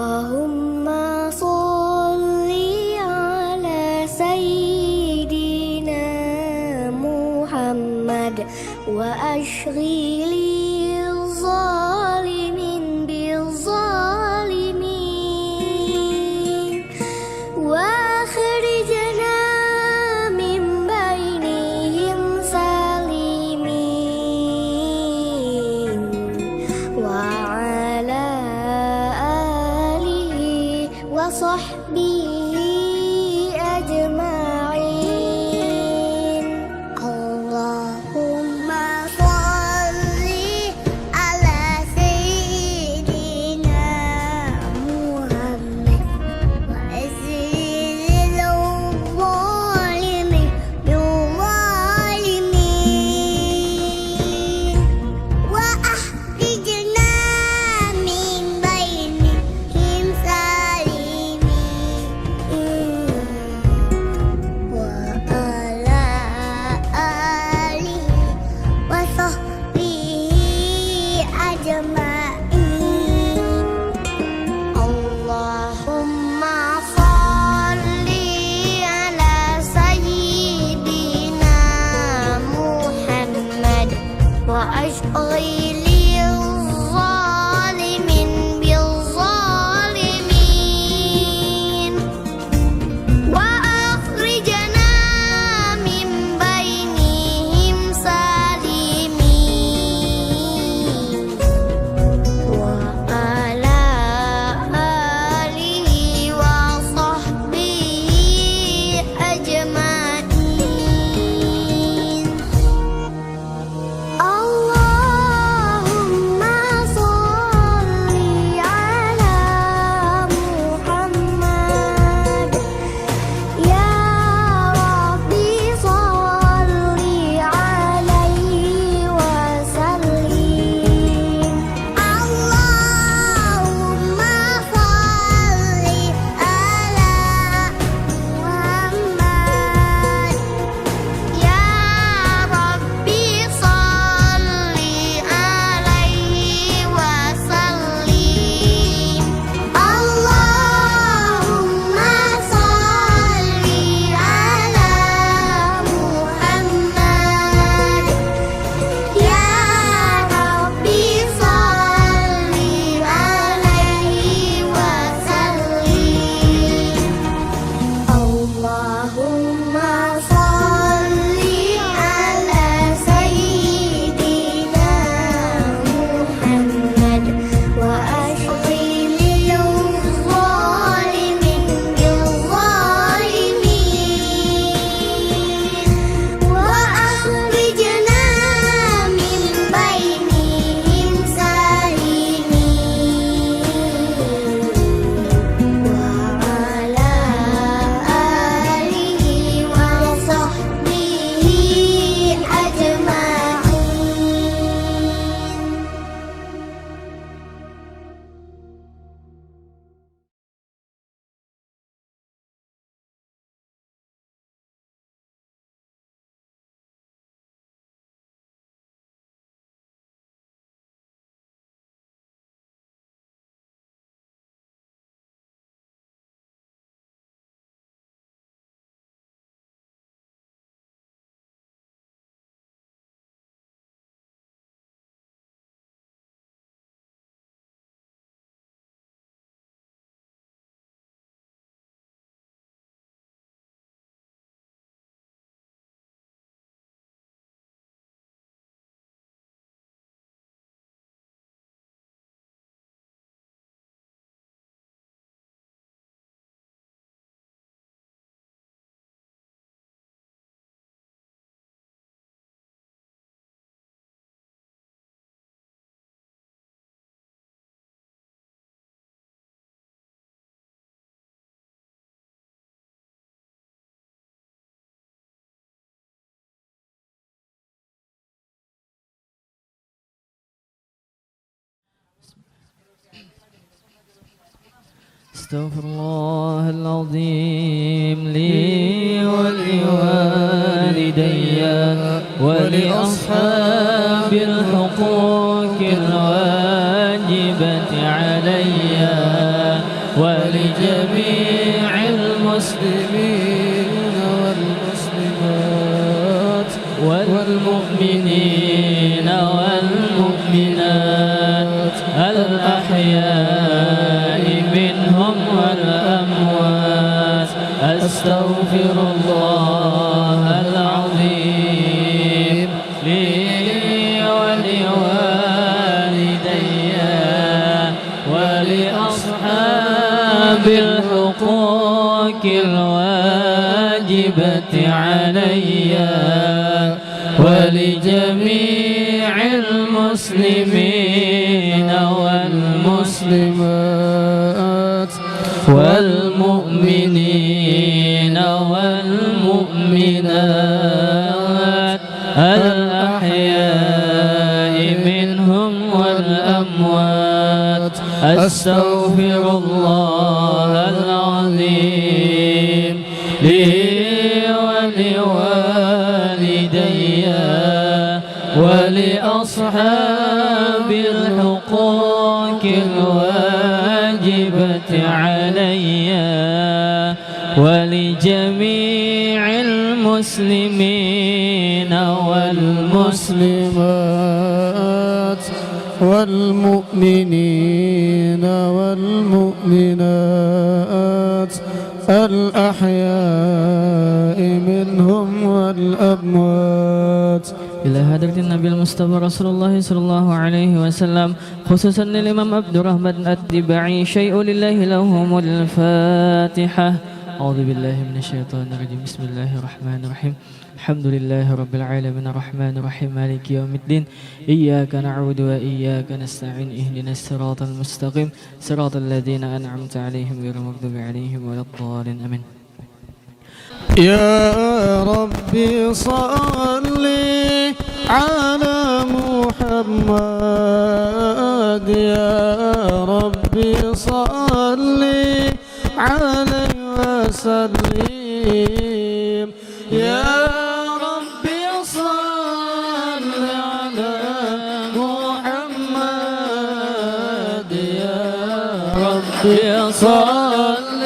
Allahumma sholli ala sayyidina Muhammad wa ashghilil zalimin bil zalimin wa akhrijna min bainihim salimin wa ala alihi wa sahbihi ajma'in. Allahumma sholli ala sayyidina Muhammad wa azlil zalimin bil zalimin wa akhrijna min bainihim salimin wa ala alihi wa sahbihi ajma'in. Allahumma sholli ala sayyidina Muhammad wa ashghilil zalimin bil zalimin wa akhrijna min bainihim salimin أستغفر الله العظيم لي ولوالدي ولأصحاب الحقوق الواجبة علي ولجميع المسلمين والمسلمات والمؤمنين والمؤمنات الأحياء منهم والأموات. أستغفر الله العظيم لي ولوالدي ولأصحاب الحقوق الواجبة علي ولجميع المسلمين والمسلمات والمؤمنين والمؤمنات الأحياء منهم والأموات. أستغفر الله العظيم لي ولوالدي ولأصحاب الحقوق الواجبة علي ولجميع المسلمين والمسلمات والمؤمنين والمؤمنات الأحياء منهم والأموات. إلى حضرة النبي المصطفى رسول الله صلى الله عليه وسلم خصوصا للإمام عبد الرحمن التبعي شيء لله لهم الفاتحة. أعوذ بالله من الشيطان الرجيم. بسم الله الرحمن الرحيم. الحمد لله رب العالمين الرحمن الرحيم مالك يوم الدين إياك نعبد وإياك نستعين اهدنا الصراط المستقيم صراط الذين أنعمت عليهم غير المغضوب عليهم ولا الضالين آمين. يا ربي صل على محمد يا ربي صل عليه وسلم يا ربي صل على محمد يا ربي صل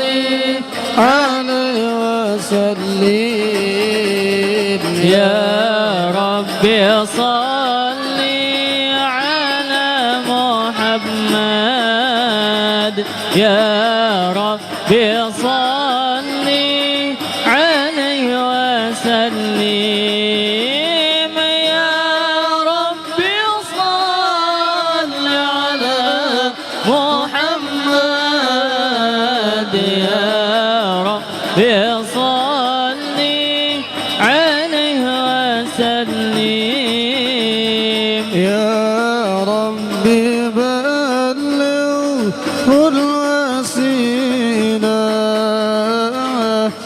عليه وسلم يا ربي صل على محمد يا ربي صل عليه وسلم يا ربي صل على محمد يا ربي صل عليه وسلم يا ربي بلغ الوسيلة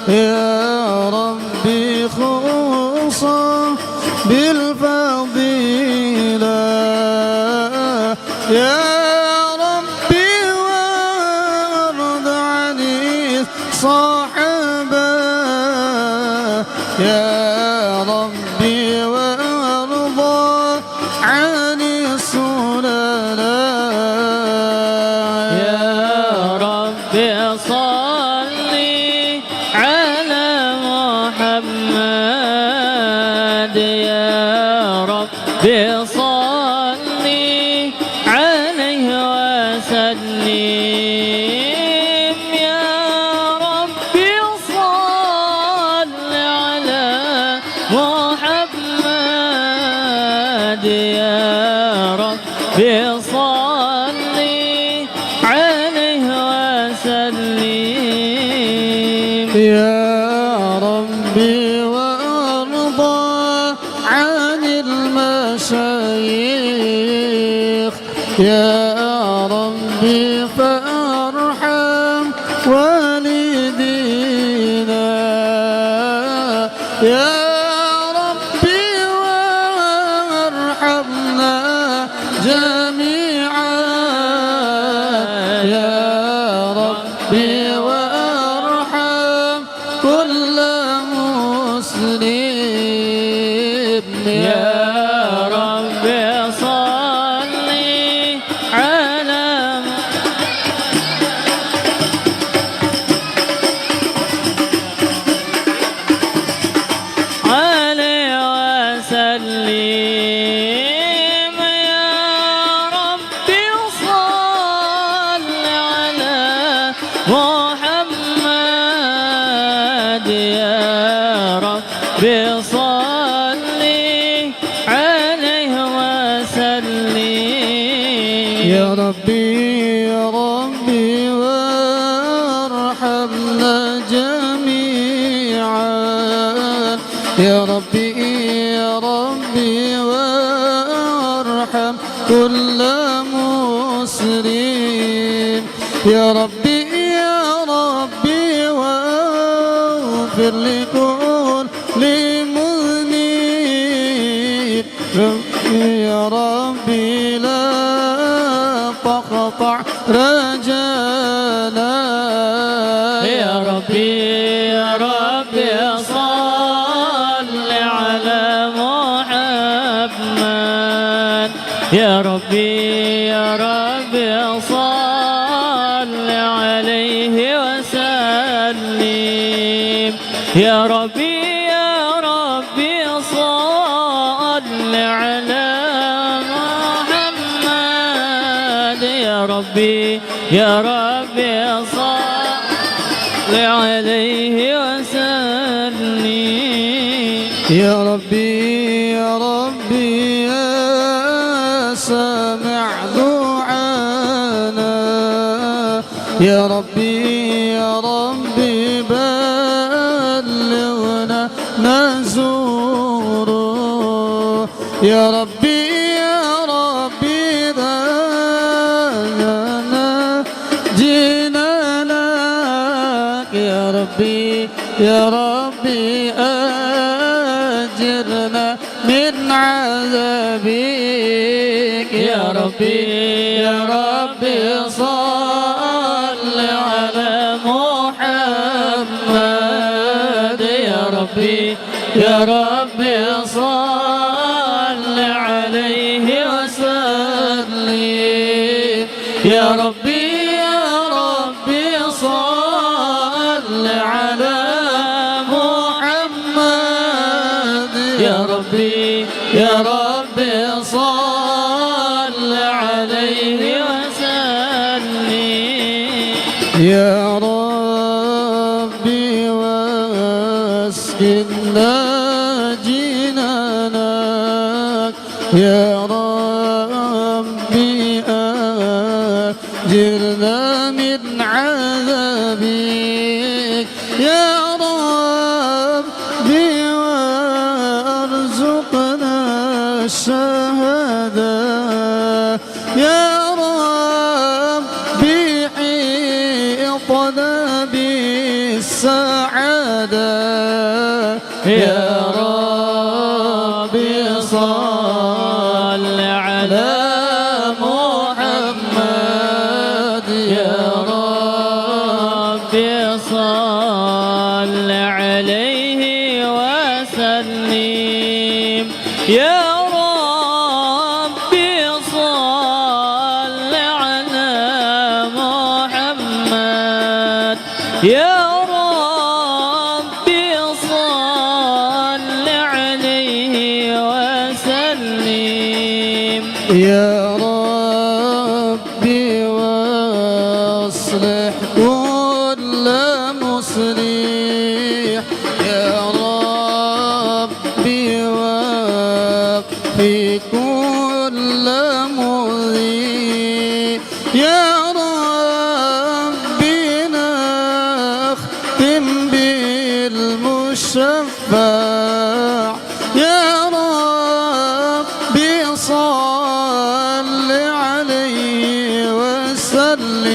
يا ربي خصا بالفضيلة يا ربي وارض عن الصحابة يا ربي وارضى عن السللاء يا ربي صل على محمد يا ربي صل عليه وسلم يا ربي صل على محمد يا ربي صل عليه وسلم يا ربي وارضى عن المشايخ يا ربي فارحم والدينا يا ربي وارحمنا جميعا يا ربي وسلم يا ربي يا ربي وارحمنا جميعا يا ربي يا ربي وارحم كل مسلم يا ربي واغفر لكل مذنب يا ربي لا تقطع رجانا يا ربي يا ربي صل على محمد يا ربي يا ربي صل عليه وسلم يا ربي صل على محمد يا ربي صل عليه وسلم يا ربي يا ربي يا سامع دعانا يا ربي يا ربي بلغنا نزوره يا ربي دانا جينا لك يا ربي أجرنا من عذابك يا ربي صل على محمد يا ربي صل عليه وسلم يا ربي صل على محمد يا ربي صل عليه وسلم يا ربي واسكننا جنانك يا ربي أجرنا من عذابك يا ربي وارزقنا الشهادة يا ربي حيطنا بالسعادة يا ربي صل على محمد يا ربي صل عليه وسلم يا ربي صل على محمد يا ربي صل عليه وسلم يا ربي واصلح كل مصلح يا ربي وفي كل مضيء يا ربي نختم بالمشفع يا ربي صل عليه وسلم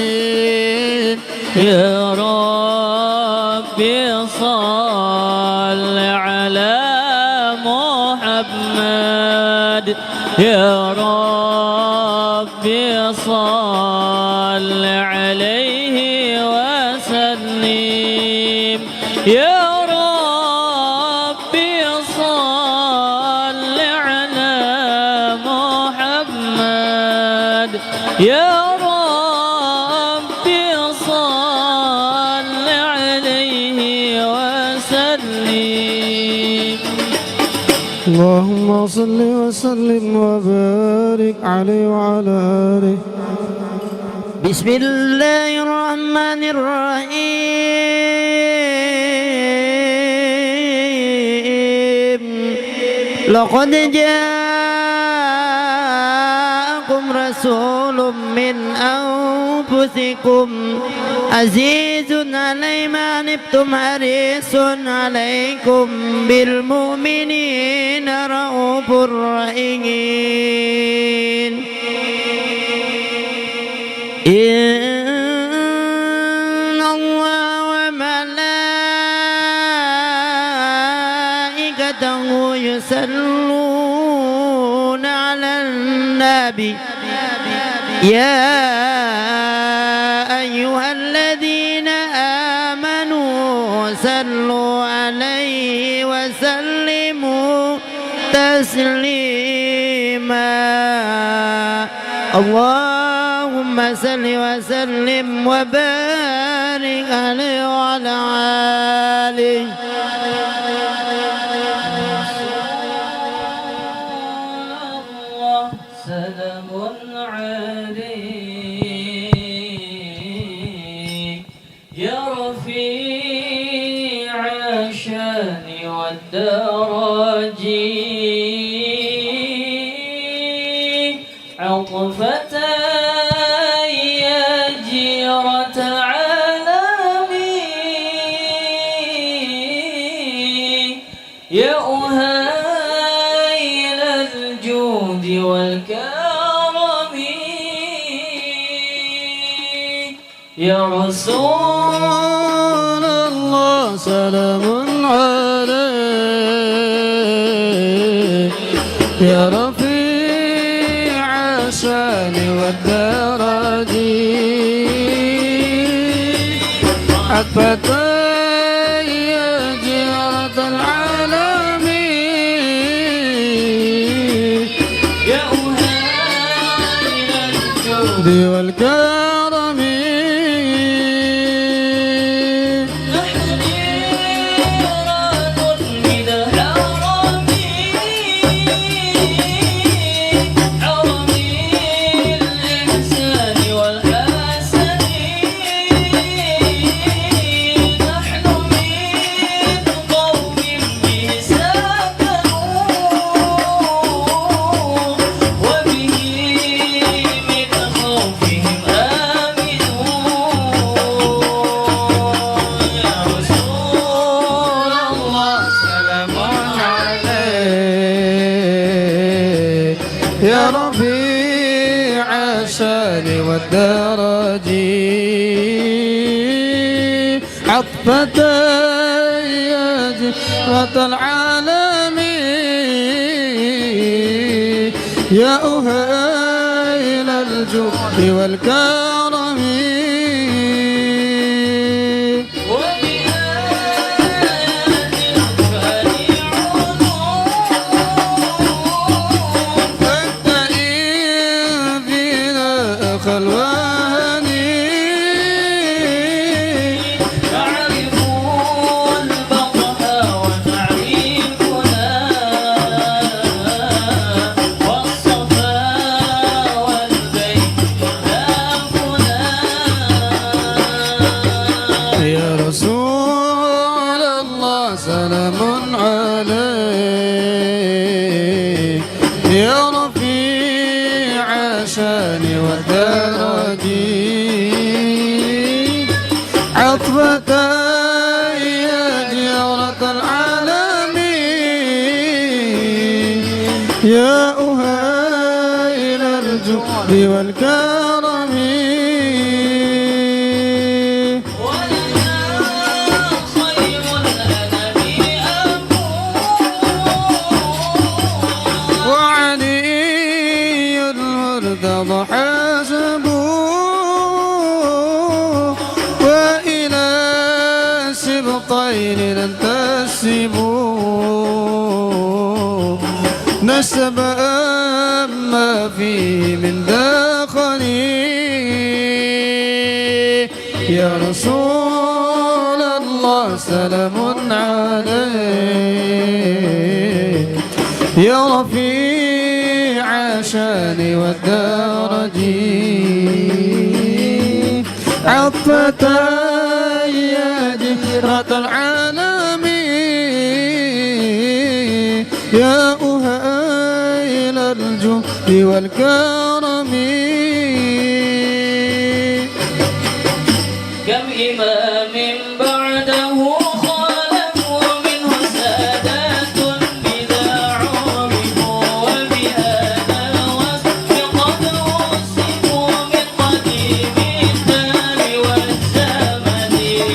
يا ربي صل على محمد يا ربي صل عليه وسلم يا ربي صل على محمد يا ربي صل عليه وسلم اللهم صل وسلم وبارك عليه وعلى آله بسم الله الرحمن الرحيم لقد جاء جاءكم رسول من أنفسكم عزيز عليه ما عنتم حريص عليكم بالمؤمنين رؤوف رحيم إن الله وملائكته يصلون على النبي يا أيها الذين آمنوا صلوا عليه وسلموا تسليما اللهم صل وسلم وبارك عليه وعلى آله سلام عليك يا رفيع الشان والدرج عطفة يا جيرة عالمي يا أهيل الجود والكرم يا رسول الله سلام عليك يا رفيع الشان والدرج عطفة يا جيرة العالمين يا أهيل الجود والكرم نحن نيران من حرمي حرمي الإحسان والحسن نحن من قوم به سكنوا وبه من خوفهم آمنوا يا رسول الله سلام عليك يا رفيع الشان والدرج عطفة يا جرة العالمين يا أهيل الجود والكرم وبآيات الفريعون أنت إن فينا خلواني تعرفوا البطح وتعريفنا والصفا والبيت خلافنا يا رسول الله سلام عليك يا رفيع الشان والدرج عطفة يا جيرة العالمين يا أهيل الجود والكرم ولنا خير الأنام أبوه وعلي المرتضى حسبه وإلى سبطين لن تسبوا نسب ما فيه من داخلي يا رسول الله سلام عليك يا رفيع الشان والدرج عطفة يا جهرة العالمين يا أهيل الجود والكرم كم إمام بعده خالف ومنه سادات إذا عرفوا وبهذا الوصف قد وصفوا من قديم الدار والزمن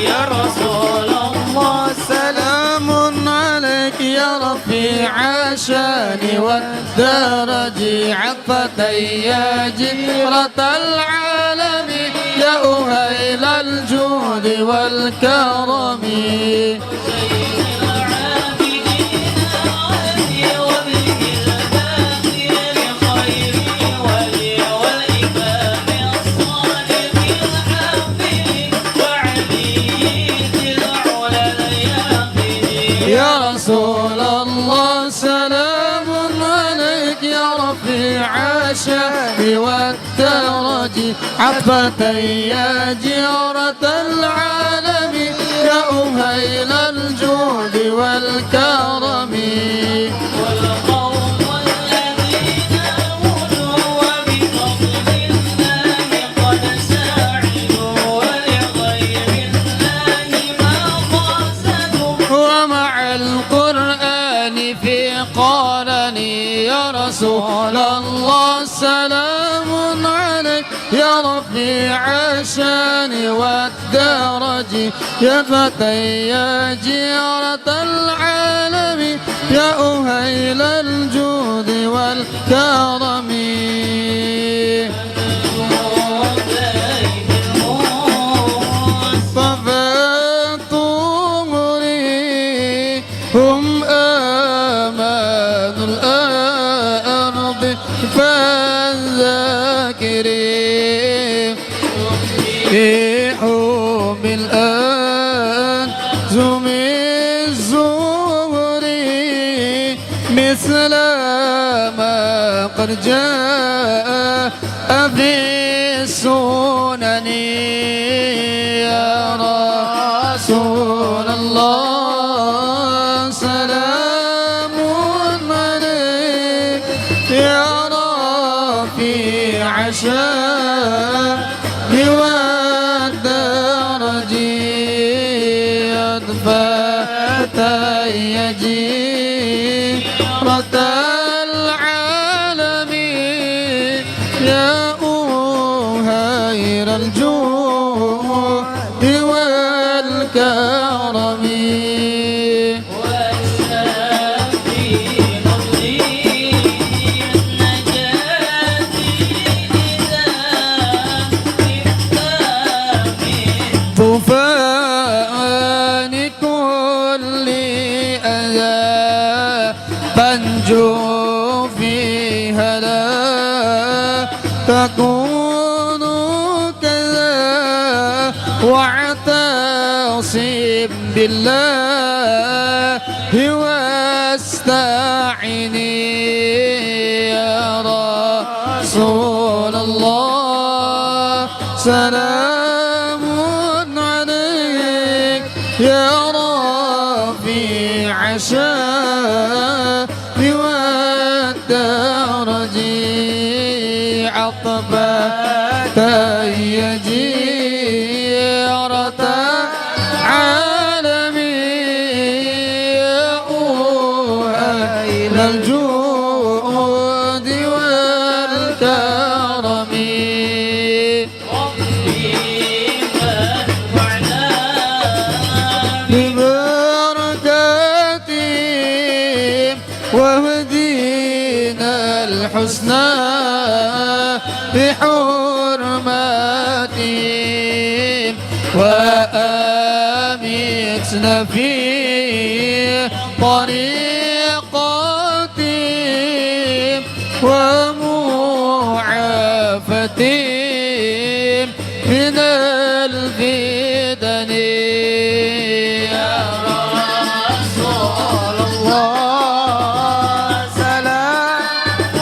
يا رسول الله سلام عليك يا رفيع الشان والدرج عطفة يا جيرة العالم يا أهيل الجود والكرم يا رسول الله سلام عليك يا رفيع الشان والدرج عطفة يا جيرة العالم يا أهيل الجود والكرم والقوم الذين هدوا وبفضل الله قد سعدوا ولغير الله ما قصدوا ومع القرآن في قرني يا رسول الله سلام عليك يا رفيع الشان والدرج يا فتى يا جيرة العالم يا أهيل الجود والكرم صفات عمري هم آمان الأرض فالذاكرين في حب الآن زم الزهر مثل ما قد جاء في السنن يا رسول الله سلام عليك يا رفيع الشان والدرج أدفأت يا جيرة العالم يا أهيل الجود والكرم طوفان كل أذى فانجو فيها لا تكون كذا واعتصم بالله واستعيني يا رسول الله سلام عليك يا رفيع الشان والدرج عطفة يا جيرة عالمي يا أهيل الجود والكرم ببركاتهم واهدينا الحسنى بحرماتهم وآمتنا في طريقاتهم ومعافتهم من الفتن يا رسول الله سلام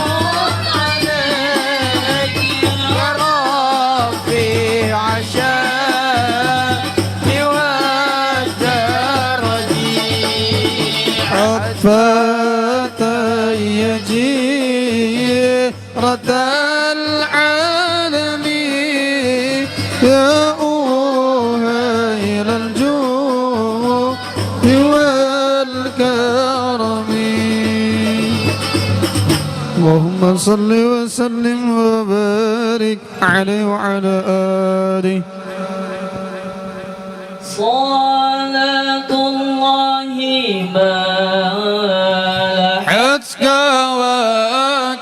عليك يا رفيع الشان والدرج عطفة يا جيرة العالمين يا أهيل الجود والكرم. اللهم صل وسلم وبارك عليه وعلى آله. صلاة الله حت كواكب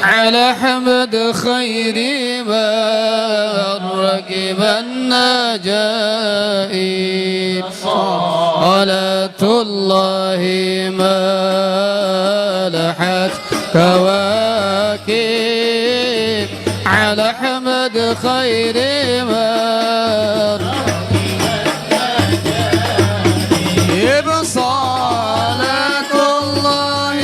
على حمد خير من ركب النجائب. صلاة الله ملحت كواكب على حمد خير من صلاة الله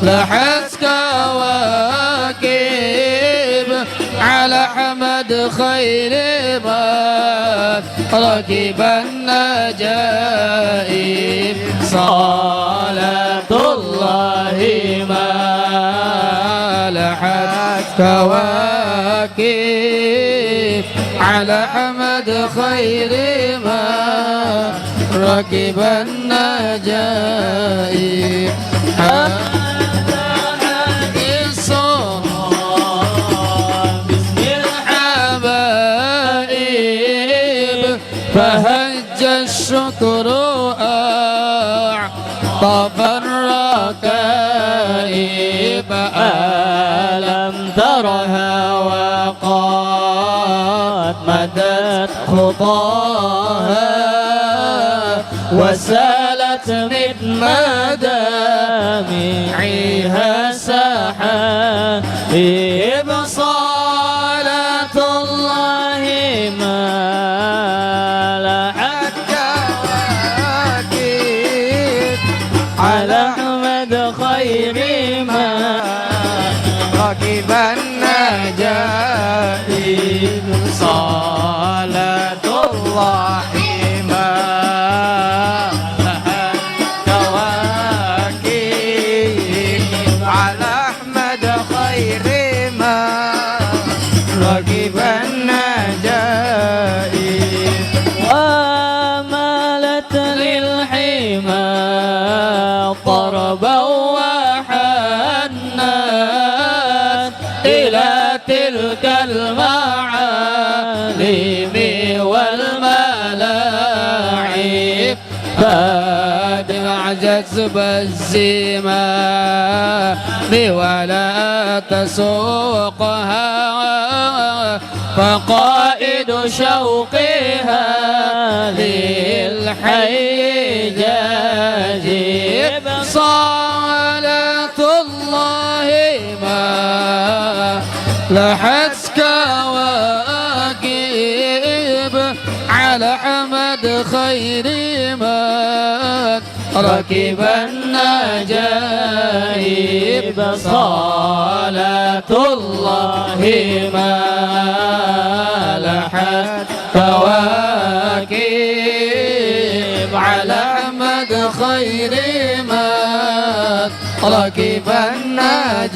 ملحت كواكب على حمد خير من ركب النجائب. صلاة الله ملحت كواكب على حمد خير من ركب النجائب. فهج الشكر أعطف الركائب. ألم ترها وقد مدت خطاها وسالت من مدامعها سحائب. صلاة الله ملحت كواكب على أحمد خير ما ركب النجائب. صلاة الله ركب النجائب. ومالت للحمى طربا وحنت إلى تلك المعالم والملاعب. فادع جذب الزمام ولا تسوقها فقائد شوقها للحي جاذب. صلاة الله ملحت كواكب على حمد خير من ركب النجائب. صلاة الله ملحت كواكب على حمد خير من ركب النجائب.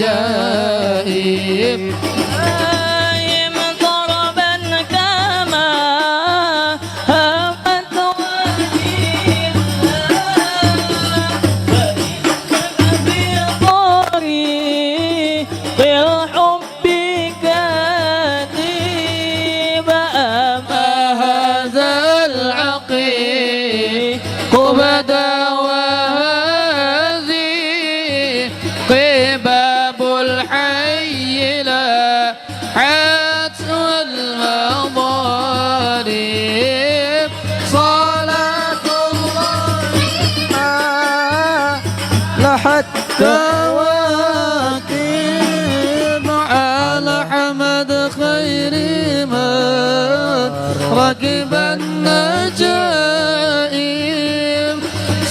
قباب الحي لا حات والمضارب. صلاة الله لحت كواكب على حمد خير من ركب النجائب.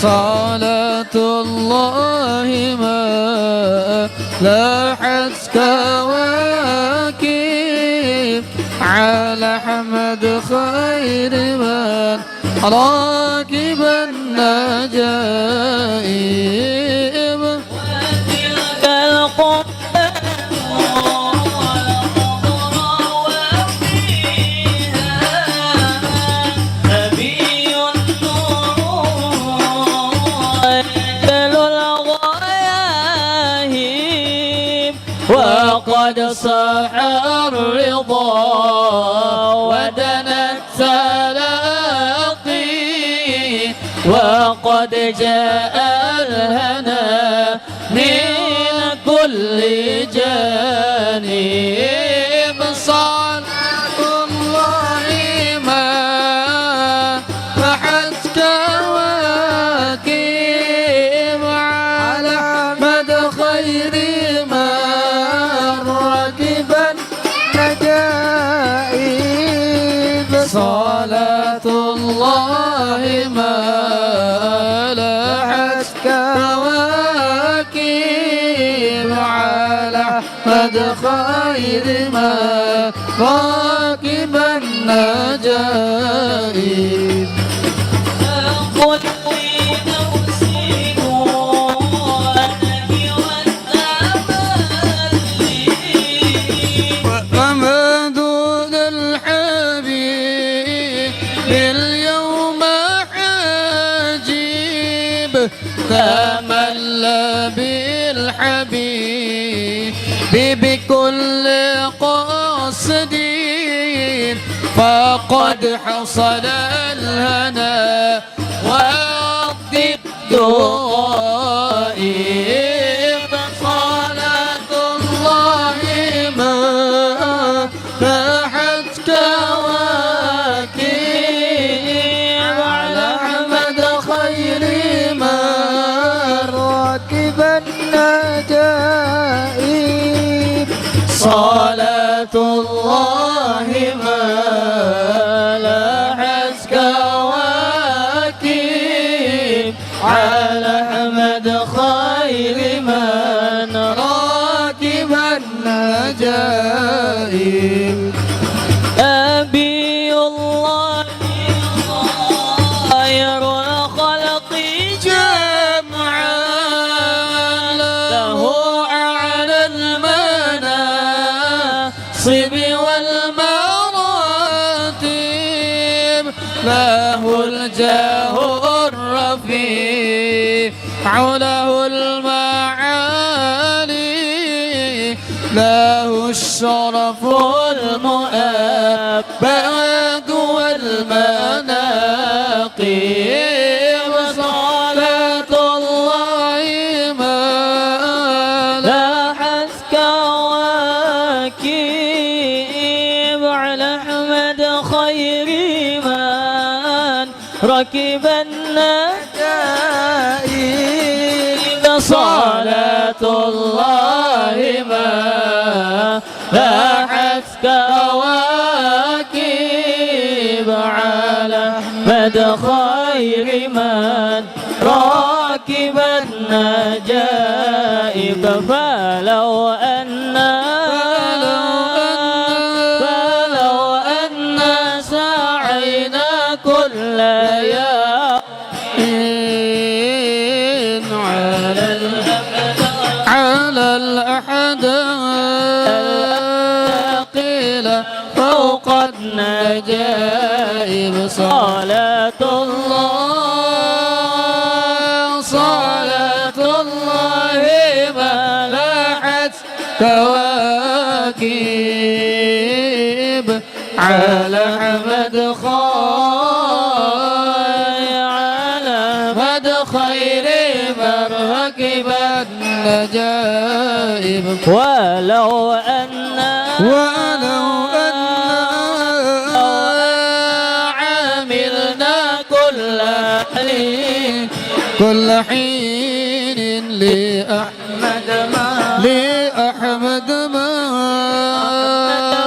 صلاة الله لاحت كواكب على حمد خير من راكب النجائب. وقد صاح الرضا ودنا التلاقي وقد جاء الهنا من كل جانب صلاة الله ما محت كواكب على مد خير ما ركبا نجائب صلاة الله ما لحت كواكب على مد خير ما راكبا نجائب قل لي نفسي ومدود الحبيب اليوم حجيب تملى بالحبيب بكل قصد فقد حصل الهنا والضد صلاة الله ما لاحت كواكب على أحمد خير ما راكب النجائب صلاة الله ما لاحت كواكب على أحمد خير من راكب النجائب نبي الله خير الخلق جمعا له أعلى المناصب والمراتب له الجاه الرفيع له المعالي له الشرف المؤبد والمناقب صلاة الله ما لاحت كواكب على أحمد خير من ركب النجائب صلاة الله ما لاحت كواكب على أحمد خير من راكب النجائب فلو أن سعينا كل يوم على الأحد قيل فوق النجائب صلاة الله ما لاحت كواكب على أحمد خير من ركب النجائب ولو أن عملنا كل حين لأحمد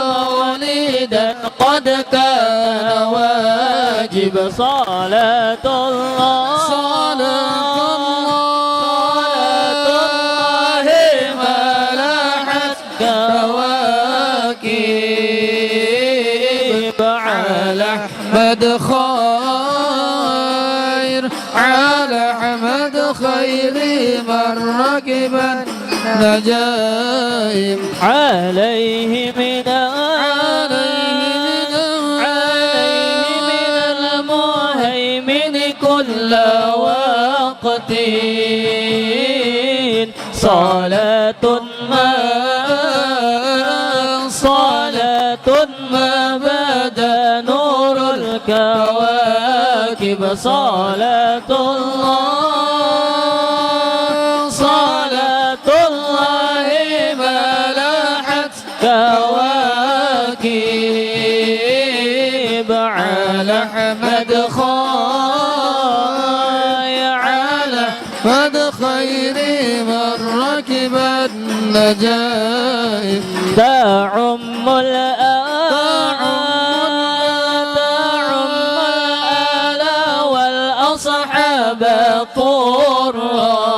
مولدا قد كان واجب صلاة الله ما لاحت كواكب على أحمد خير من ركب النجائب عليه من المهيمن كل وقت صلاة ما بدا نور الكواكب صلاة الله صلاة الله ملحت كواكب على أحمد خاي على أحمد خير من ركب النجائب تعم والأصحاب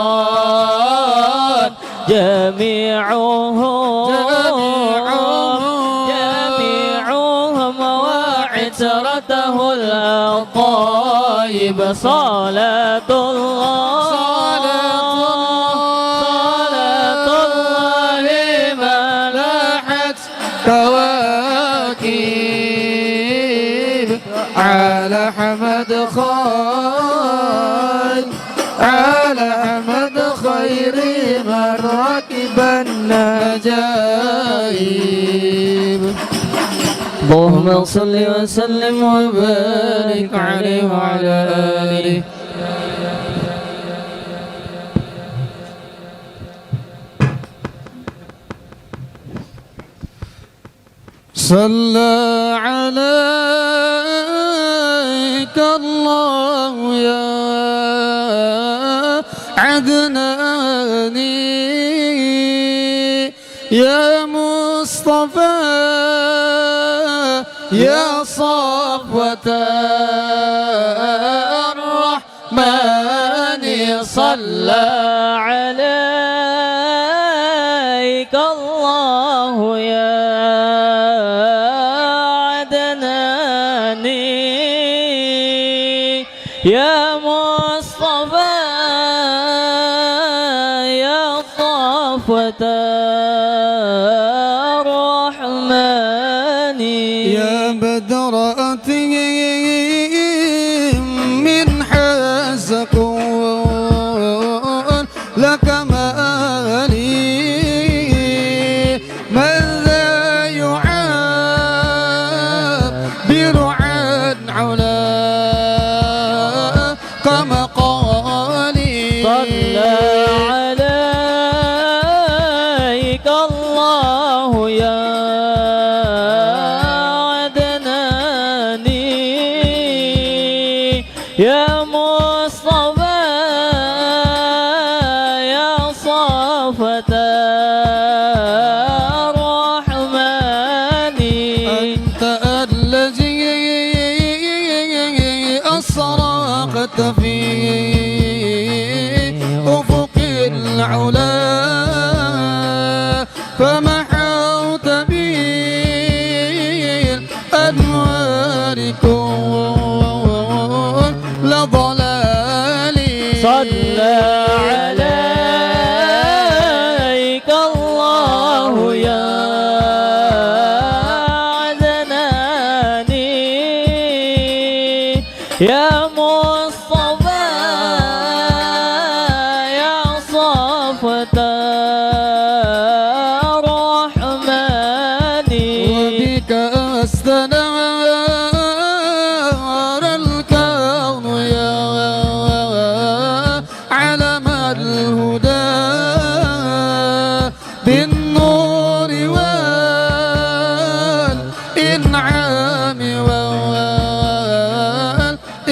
طران جميعهم وعترته الطيب صلاة الله كواكب على حمد خير على حمد خير من ركب النجائب اللهم صل وسلم وبارك عليه وعلى آله. صلى عليك الله يا عدناني يا مصطفى يا صفوة الرحمن صلى عليك الله يا عدناني يا مصطفى يا صفوة الرحمن يا بدرأتي من حزكون لك مالي من ذا يعبر عن علاك مقالي صلى عليك الله يا عدناني يا مصطفى يا صفوة الرحمن أنت الذي أسرقت في أفق العلا فمحوت به الأنوار كل ضلالي صلى عليك الله يا عدناني يا مصطفى يا صفوة الرحمن وبك استنار الكون يا علم الهدى بالنور والإنعام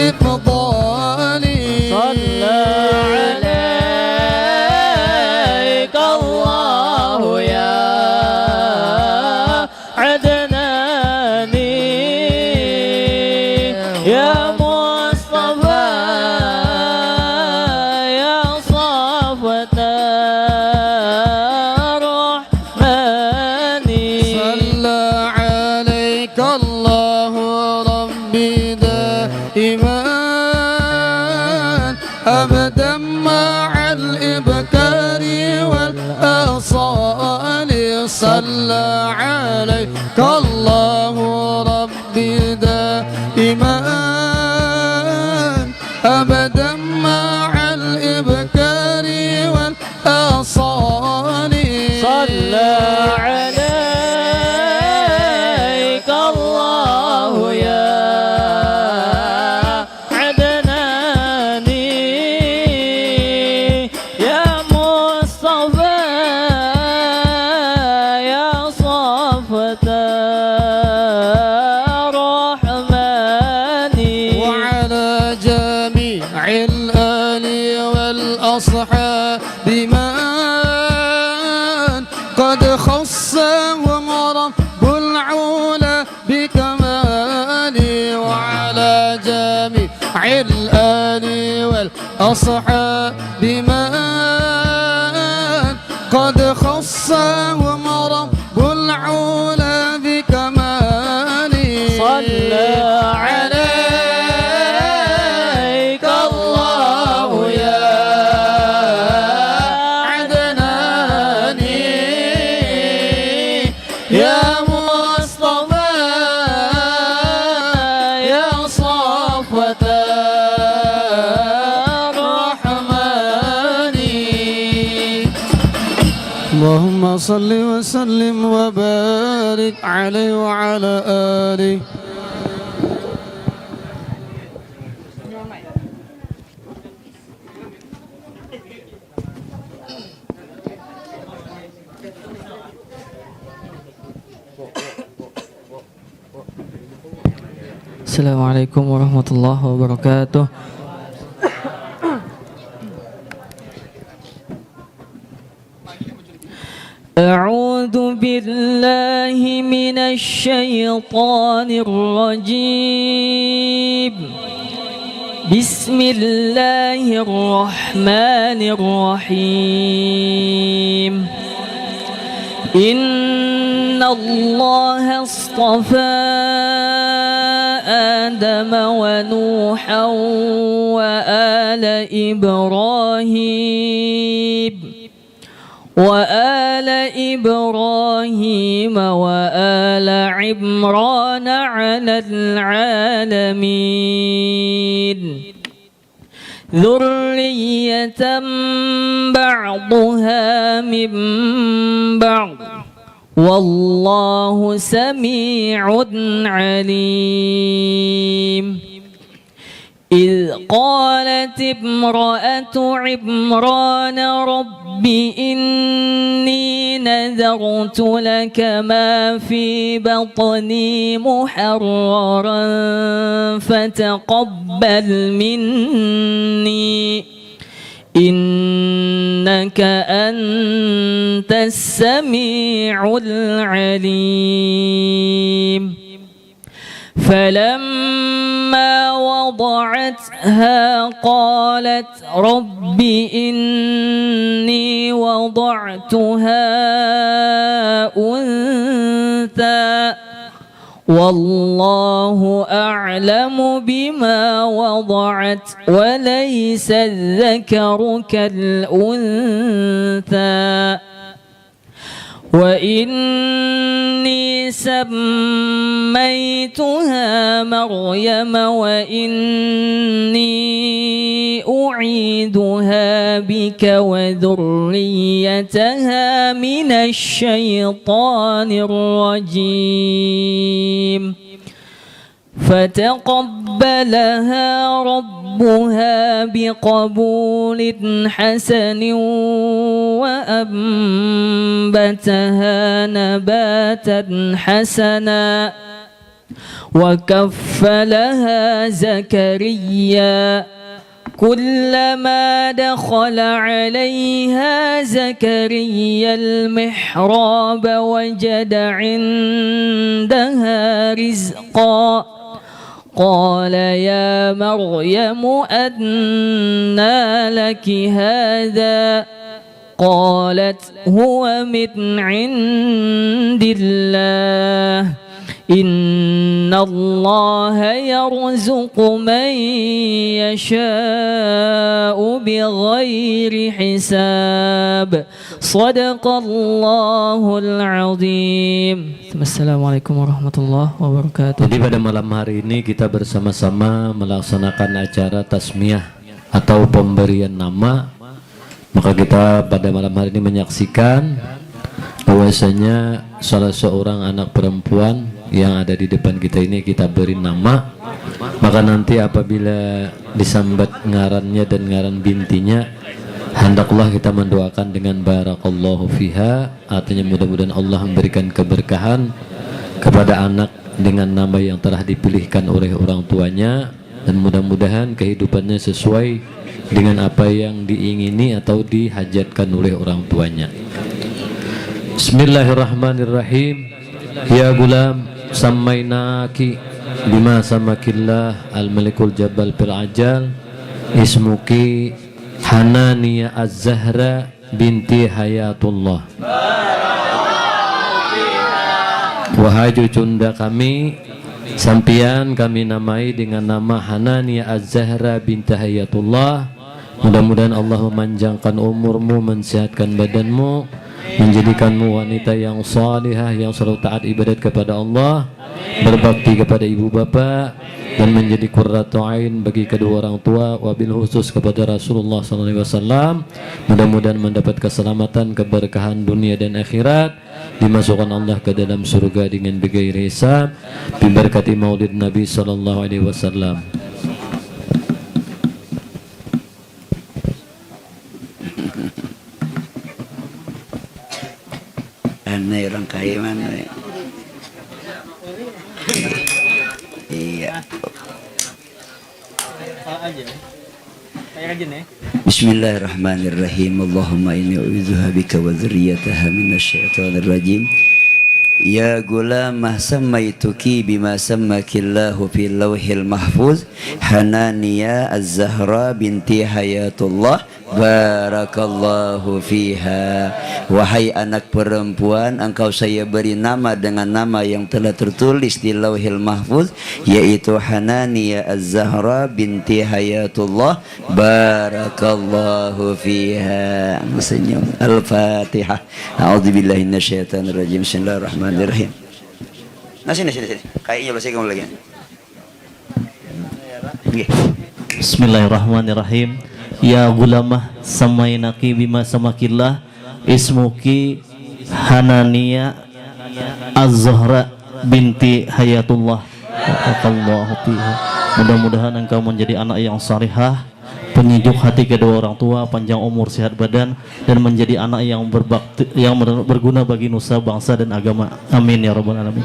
والإفضال صلى عليك الله يا عدناني يا مصطفى يا صفوة الرحمن صلى عليك الله ربي دائما أبدا مع الإبكار والأصال صلى عليك الله ربي دائما أبدا مع الإبكار والأصال صلى عليك قد خصهم رب العلا بكماله وعلى جميع الآل والأصحاب من قد خصهم رب العلا بكماله صلى عليك الله يا عدناني يا مصطفى يا صفوة الرحمن اللهم صل وسلم وبارك عليه وعلى آله Assalamualaikum warahmatullahi wabarakatuh. أعوذ بالله من الشيطان الرجيم. بسم الله الرحمن الرحيم. إن الله اصطفى آدم ونوحا وآل إبراهيم وآل عمران على العالمين ذرية بعضها من بعض والله سميع عليم. إذ قالت امرأة عمران رب إني نذرت لك ما في بطني محررا فتقبل مني إنك أنت السميع العليم. فلما وضعتها قالت رب إني وضعتها أنثى والله أعلم بما وضعت وليس الذكر كالأنثى وإني سميتها مريم وإني أعيدها بك وذريتها من الشيطان الرجيم. فتقبلها ربها بقبول حسن وأنبتها نباتا حسنا وكفلها زكريا كلما دخل عليها زكريا المحراب وجد عندها رزقا قال يا مريم أنى لك هذا قالت هو من عند الله إن الله يرزق من يشاء بغير حساب صدق الله العظيم. Assalamualaikum warahmatullahi wabarakatuh. Jadi pada malam hari ini kita bersama-sama melaksanakan acara tasmiyah atau pemberian nama. Maka kita pada malam hari ini menyaksikan bahwasanya salah seorang anak perempuan yang ada di depan kita ini kita beri nama. Maka nanti apabila disambat ngarannya dan ngaran bintinya, hendaklah kita mendoakan dengan barakallahu fiha, artinya mudah-mudahan Allah memberikan keberkahan kepada anak dengan nama yang telah dipilihkan oleh orang tuanya, dan mudah-mudahan kehidupannya sesuai dengan apa yang diingini atau dihajatkan oleh orang tuanya. Bismillahirrahmanirrahim. Ya gulam, sammainaki bima samakillah al-malikul jabal fil ajal, ismuki Hananiya Az-Zahra binti Hayatullah. Wahai cucunda kami, sampian kami namai dengan nama Hananiya Az-Zahra binti Hayatullah. Mudah-mudahan Allah memanjangkan umurmu, mensehatkan badanmu, menjadikanmu wanita yang salihah, yang selalu taat ibadat kepada Allah, berbakti kepada ibu bapa, dan menjadi qurratu ain bagi kedua orang tua, wabil khusus kepada Rasulullah SAW. Mudah-mudahan mendapat keselamatan, keberkahan dunia dan akhirat, dimasukkan Allah ke dalam surga dengan bighairi hisab, biberkati maulid Nabi SAW. Aneh orang kaya mana ya? Iya. Bismillahirrahmanirrahim. Allahumma inni u'idzuha bika wa dzurriyyataha minasyaitonir rajim. Ya gulamah sammaituki bima sammakillahu fil lauhil mahfuz, Hananiya Az-Zahra binti Hayatullah, barakallahu fiha. Wahai anak perempuan, engkau saya beri nama dengan nama yang telah tertulis di lauhil mahfuz, yaitu Hananiya Az-Zahra binti Hayatullah, barakallahu fiha. Senyum. Al-Fatihah. A'udzubillahi minasyaitonir rajim. Bismillahirrahmanirrahim. Sini. Kayaknya belasih kamu lagi. Bismillahirrahmanirrahim. Ya gulamah samainaki bima samakillah, ismuki Hananiya Az-Zahra binti Hayatullah. Mudah-mudahan engkau menjadi anak yang salihah, penyejuk hati kedua orang tua, panjang umur, sehat badan, dan menjadi anak yang berbakti, yang berguna bagi nusa, bangsa, dan agama. Amin ya rabbal alamin.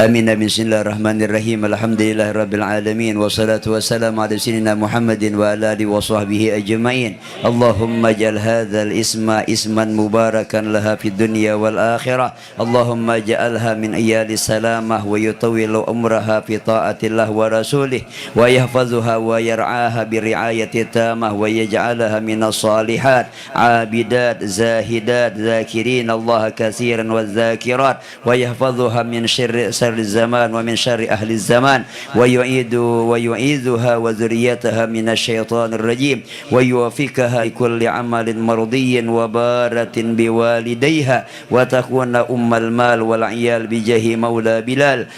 Amin. Bismillahirrahmanirrahim. Alhamdulillahirabbil alamin, wassalatu wassalamu ala sayyidina Muhammadin wa ala alihi wa sahbihi ajmain. Allahumma ja'al hadzal isma isman mubarakan laha fid dunya wal akhirah. Allahumma ja'alha min iyali salamah wa yutawwilu umraha fi ta'atillah wa rasulih, wa yahfazuha wa yar'aha bi riayati tamah, wa yaj'alaha minas salihat, abidat, zahidat, zakirin Allah katsiran wa zakirat, wa yahfazuha min syarri الزمان ومن شر أهل الزمان ويعيذها وذريتها من الشيطان الرجيم ويوفقها لكل عمل مرضي وبارة بوالديها وتكون أم المال والعيال بجاه مولى بلال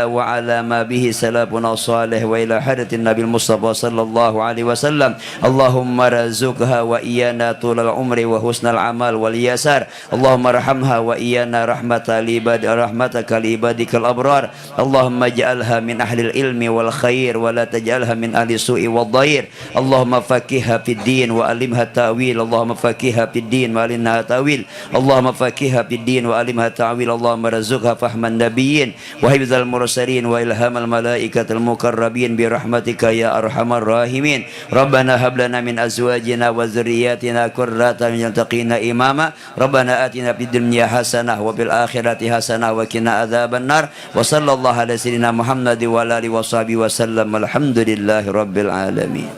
وعلى ما به سلفنا الصالح وإلى حضرة النبي المصطفى صلى الله عليه وسلم. اللهم رزقها وإيانا طول العمر وحسن العمل واليسار. اللهم ارحمها وإيانا رحمتك لعبادك الأبرار. اللهم اجعلها من أهل العلم والخير ولا تجعلها من أهل السوء والضير. اللهم فقهها في الدين وعلمها التأويل. اللهم فقهها في الدين وعلمها التأويل. اللهم فقهها في الدين وعلمها التأويل. اللهم رزقها فهم النبيين وحفظ المرسلين وإلهام الملائكة المقربين برحمتك يا أرحم الراحمين. ربنا هب لنا من أزواجنا وذرياتنا قرة أعين وارزقنا إماما. ربنا آتنا في الدنيا حسنة وفي الآخرة حسنة وقنا عذاب النار. وصلى الله على سيدنا محمد وعلى آله وصحبه وسلم. الحمد لله رب العالمين.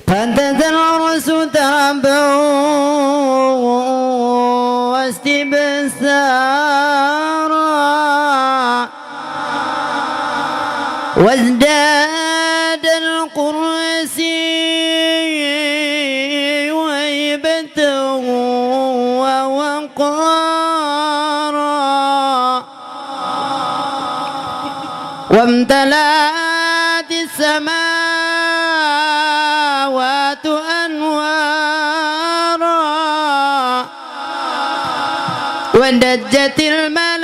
فانتهت العرس تربع واستبصارا وازداد القرسي وهيبة ووقارا وامتلأت السماوات أنوارا ودجت الملائكة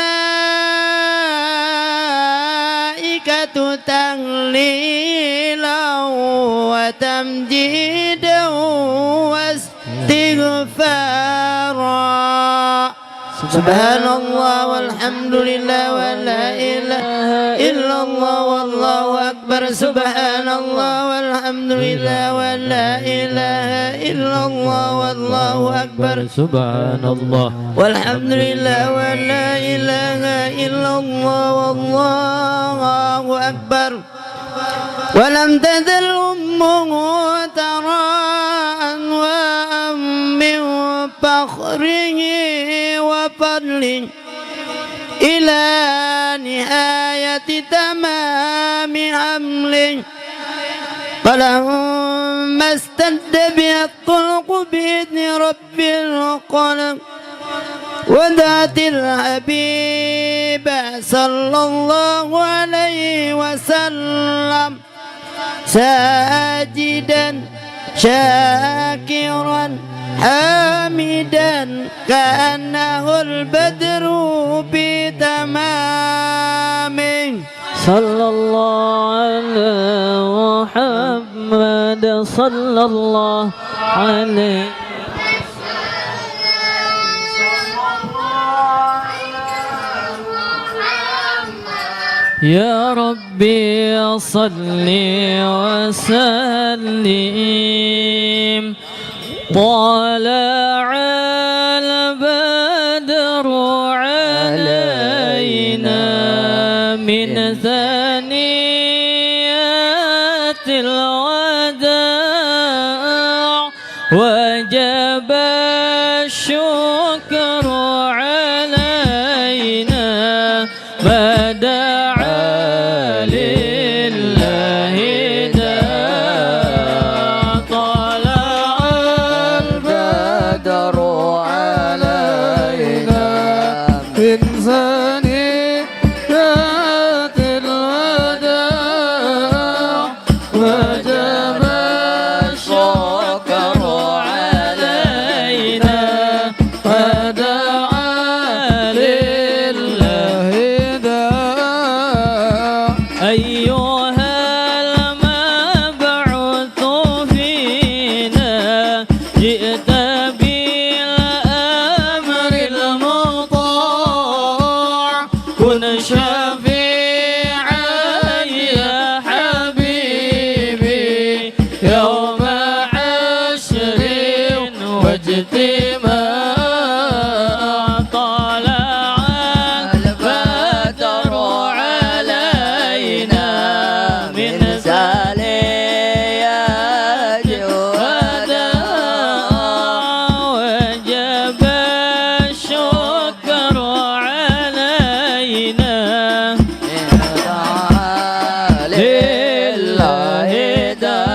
وتهليلا وتمجيدا واستغفارا سبحان الله والحمد لله ولا إله إلا الله والله أكبر سبحان الله والحمد لله ولا إله إلا الله والله أكبر سبحان الله والحمد لله ولا إله إلا الله والله أكبر ولم تزل أمه ترى أنواعا من فخره وفضله إلى نهاية تمام حمله فلما استد بها الطلق بإذن رب القلم ودعت الحبيب صلى الله عليه وسلم ساجدا شاكرا حامدا كأنه البدر بتمامه صلى الله على محمد صلى الله عليه يا ربي صل وسلم طلع البدر علينا من ثنيات الوداع وجب الشكر علينا ما دعا لله داع طلع البدر علينا من ثنيات الوداع وجب الشكر علينا ودعا لله داع أيها المبعوث فينا جئت بالأمر المطاع كن شفيعا يا حبيبي يوم عشر واجتماع طلع البدر علينا من ثنيات الوداع وجب الشكر علينا لله داع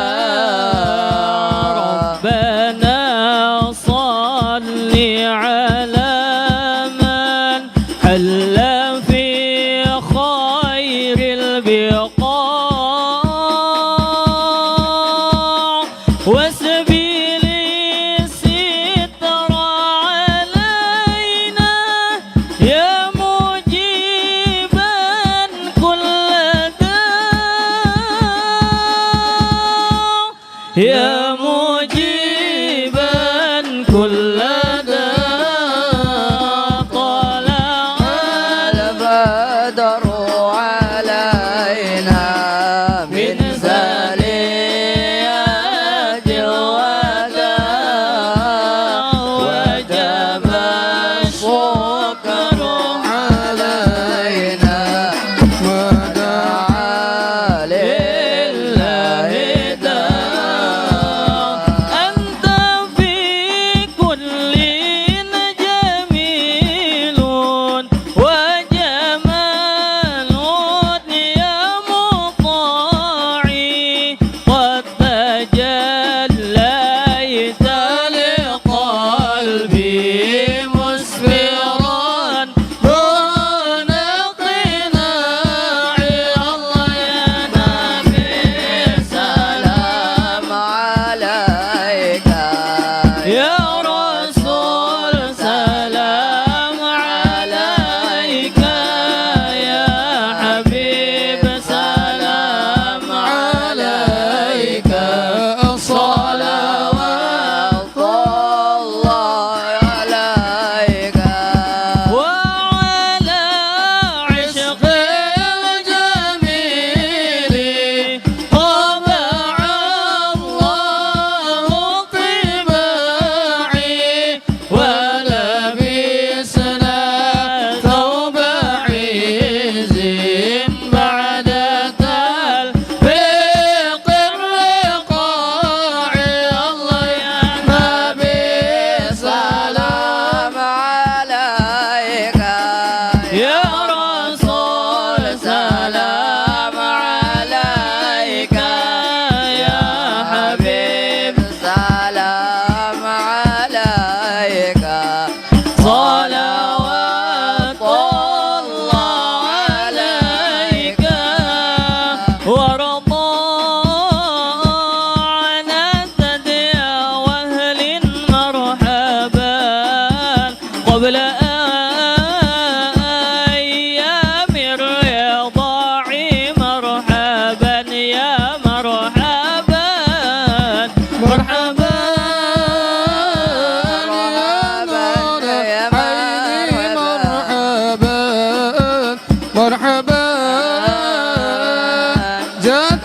ربنا صل على من حل في خير البقاع وسبيل الستر علينا يا مجيبا كل داع يا مجيبا كل داع طلع البدر علينا من ثنيات الوداع وجب الشكر علينا ودعا لله داع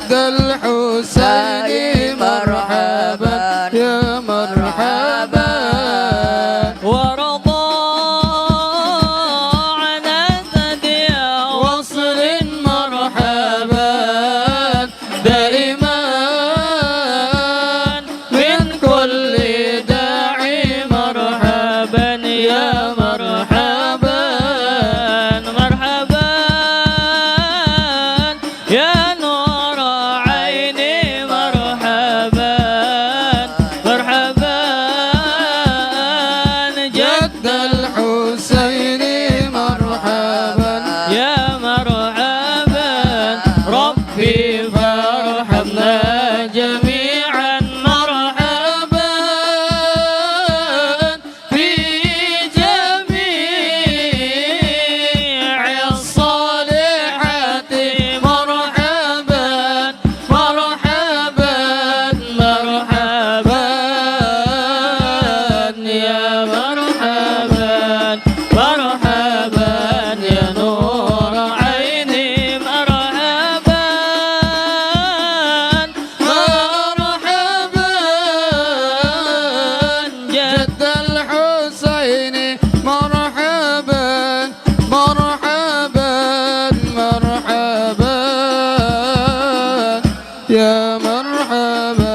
جد الحسين مرحبا يا مرحبا ورضى عن أسد وصل مرحبا دائما من كل داعي مرحبا يا مرحبا مرحبا يا نور عيني مرحبا مرحبا جد الحسين مرحبا يا مرحبا ربي فارحمنا جميعا مرحبا في جميع الصالحات مرحبا مرحبا مرحبا يا مرحبا مرحبا يا نور عيني مرحبا مرحبا جد الحسين مرحبا مرحبا مرحبا يا مرحبا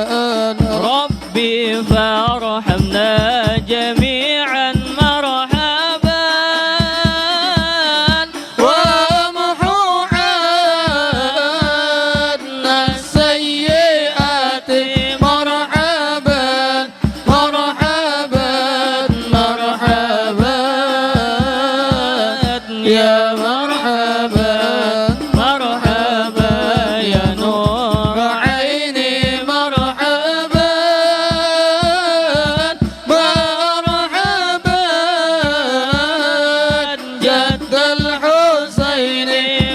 ربي فارحمنا جميعا مرحبا وامحو عنا السيئات مرحبا مرحبا مرحبا يا مرحبا مرحبا يا نور عيني مرحبا مرحبا جد الحسين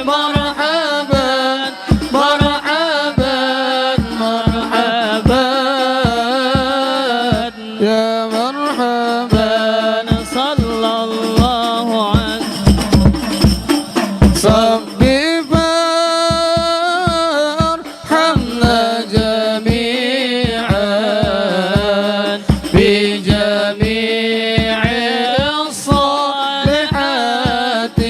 مرحبا مرحبا مرحبا يا مرحبا صلى الله عليه صبي فارحمنا جميعا بجميع الصالحات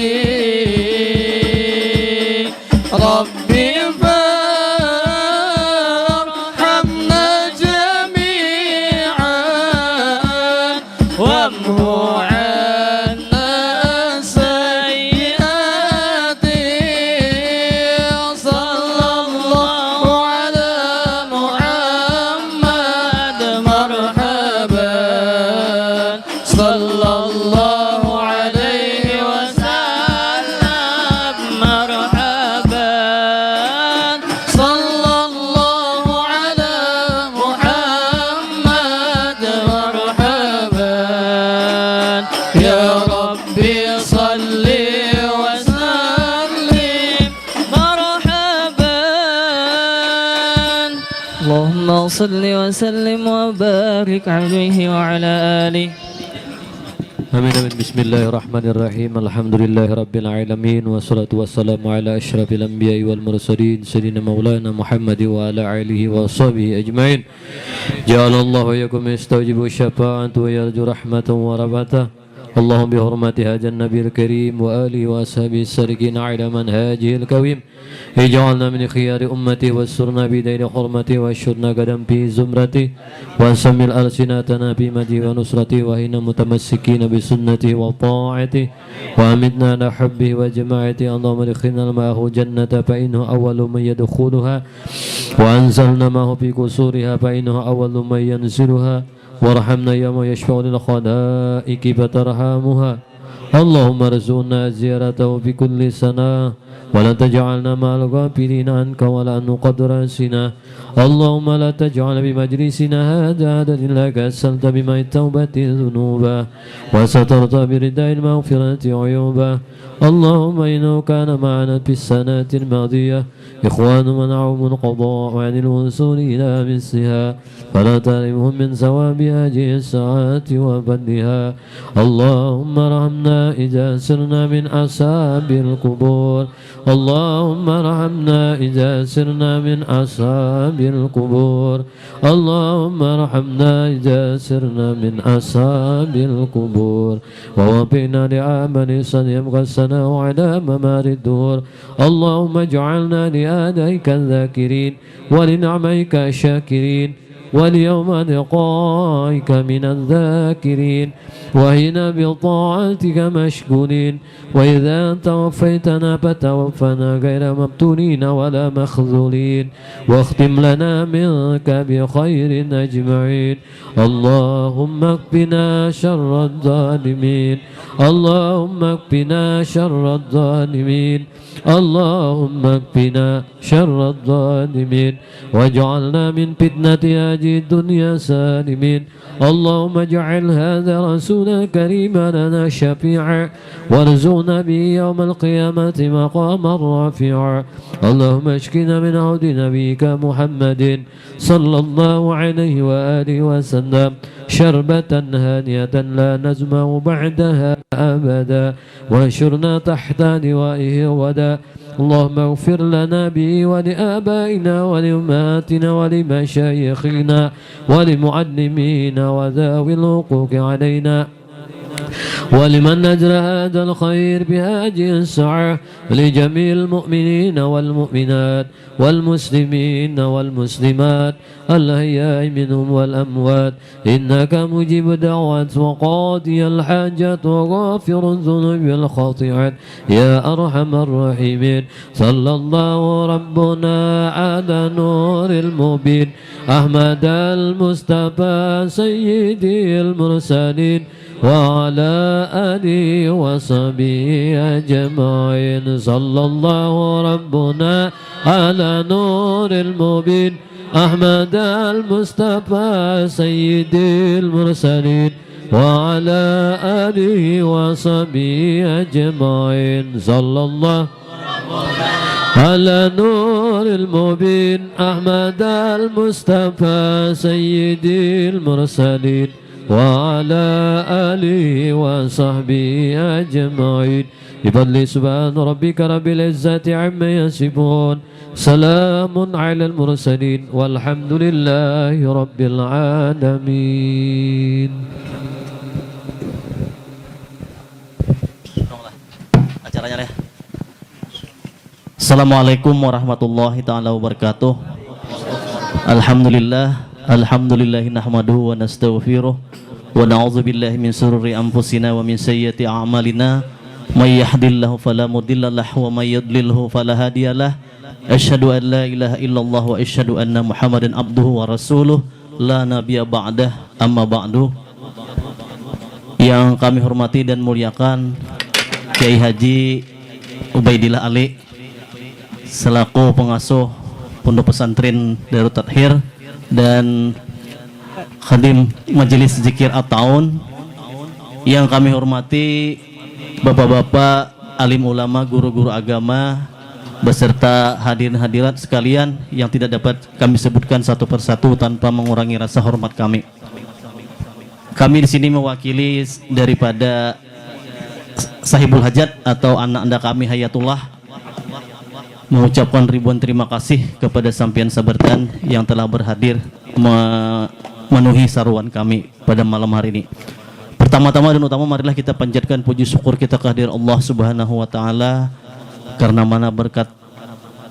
ربي فارحمنا جميعا وامحو عنا السيئات صلى الله على محمد مرحبا صلى الله عليه وسلم مرحبا صلى الله على محمد مرحبا يا ربي صل وسلم مرحبا اللهم صل وسلم وبارك عليه وعلى آله Amin amin bismillahirrahmanirrahim alhamdulillahirabbil alamin wassalatu wassalamu ala asyrafil anbiya'i wal mursalin sayyidina maulana Muhammad wa ala alihi wa sahbihi ajmain ja'alallahu yakum yastajibu syafa'atu wa yarju rahmatan wa rabata Allahumma bihurmati hajan nabiyil karim wa alihi wa ashabihi as-sadiqin ala manhajihil kawim ij'alna min khiyari ummati wassurna bidayni hurmati wa syurna qadam fi zumrati wa samil alsinatana bi madi wa nusrati wa hina mutamassikina bi sunnati wa ta'ati wa amitna ala hubbi wa jama'ati Allahumma likhina ma'ahu jannata fa innahu awwalu man yadkhuluha wa anzalna ma'ahu fi qusuriha fa innahu awwalu man yanziluha warhamna ya ma yashfa'u lil khalaiki fatarhamuha Allahumma rzuqna ziyaratahu fi kulli sana ولا تجعلنا مع الغافلين عنك ولا نقد رأسنا اللهم لا تجعل بمجلسنا هذا عدد إلا كسلت بما التوبة ذنوبا وسترت برداء المغفرة عيوبا اللهم إنه كان معنا في السنة الماضية إخوان منعهم القضاء عن الوصول إلى مثلها فلا تحرمهم من ثواب هذه الساعات وفضلها اللهم ارحمنا إذا سرنا من أصحاب القبور اللهم ارحمنا إذا سرنا من أصحاب القبور اللهم ارحمنا إذا سرنا من أصحاب القبور ووفقنا لعمل صالح قصنا على ممار الدور اللهم اجعلنا لآدائك الذاكرين ولنعميك الشاكرين واليوم لقائك من الذاكرين وهنا بطاعتك مشغولين وإذا توفيتنا فتوفنا غير مفتونين ولا مخذولين واختم لنا منك بخير أجمعين اللهم اكفنا شر الظالمين اللهم اكفنا شر الظالمين اللهم اكفنا شر الظالمين واجعلنا من فتنة هذه الدنيا سالمين اللهم اجعل هذا رسولا كريما لنا شفيعا وارزقنا به يوم القيامة مقاما رفيعا اللهم اشكنا من عود نبيك محمد صلى الله عليه وآله وسلم شربة هانية لا نزمع بعدها أبدا وانشرنا تحت لوائه ودا اللهم اغفر لنا به ولآبائنا ولأمهاتنا ولمشايخنا ولمعلمينا وذوي الحقوق علينا ولمن نجر هذا الخير بهذه الساعة لجميع المؤمنين والمؤمنات والمسلمين والمسلمات الأحياء منهم والأموات إنك مجيب دعوات وقاضي الحاجات وغافر الذنوب والخاطئات يا أرحم الراحمين صلى الله ربنا على نور المبين أحمد المصطفى سيدي المرسلين وعلى آله وصحبه أجمعين صلى الله ربنا على نور المبين أحمد المصطفى سيدي المرسلين وعلى آله وصحبه أجمعين صلى الله على نور المبين أحمد المصطفى سيدي المرسلين وعلى آله وصحبه أجمعين بفضل سبحان ربك رب العزة عما يصفون سلام على المرسلين والحمد لله رب العالمين. Acaranya deh. Assalamualaikum warahmatullahi taala wabarakatuh. Alhamdulillahi nahmaduhu wa nastaghfiruh wa na'udzu billahi min shururi anfusina wa min sayyiati a'malina may yahdihillahu fala mudhillalah wa may yudlilhu fala hadiyalah asyhadu an la ilaha illallah wa asyhadu anna muhammadan abduhu wa rasuluh la nabiyya ba'dah amma ba'du. Yang kami hormati dan muliakan Kiai Haji Ubaidillah Ali selaku pengasuh Pondok Pesantren Darut Tadhir dan Khadim Majelis Zikir At-Ta'un. Yang kami hormati bapak-bapak alim ulama, guru-guru agama beserta hadirin hadirat sekalian yang tidak dapat kami sebutkan satu persatu tanpa mengurangi rasa hormat kami. Kami di sini mewakili daripada Sahibul Hajat atau anak anda kami Hayatullah mengucapkan ribuan terima kasih kepada sampian sabartan yang telah berhadir memenuhi saruan kami pada malam hari ini. Pertama-tama dan utama marilah kita panjatkan puji syukur kita kehadiran Allah Subhanahu wa taala karena mana berkat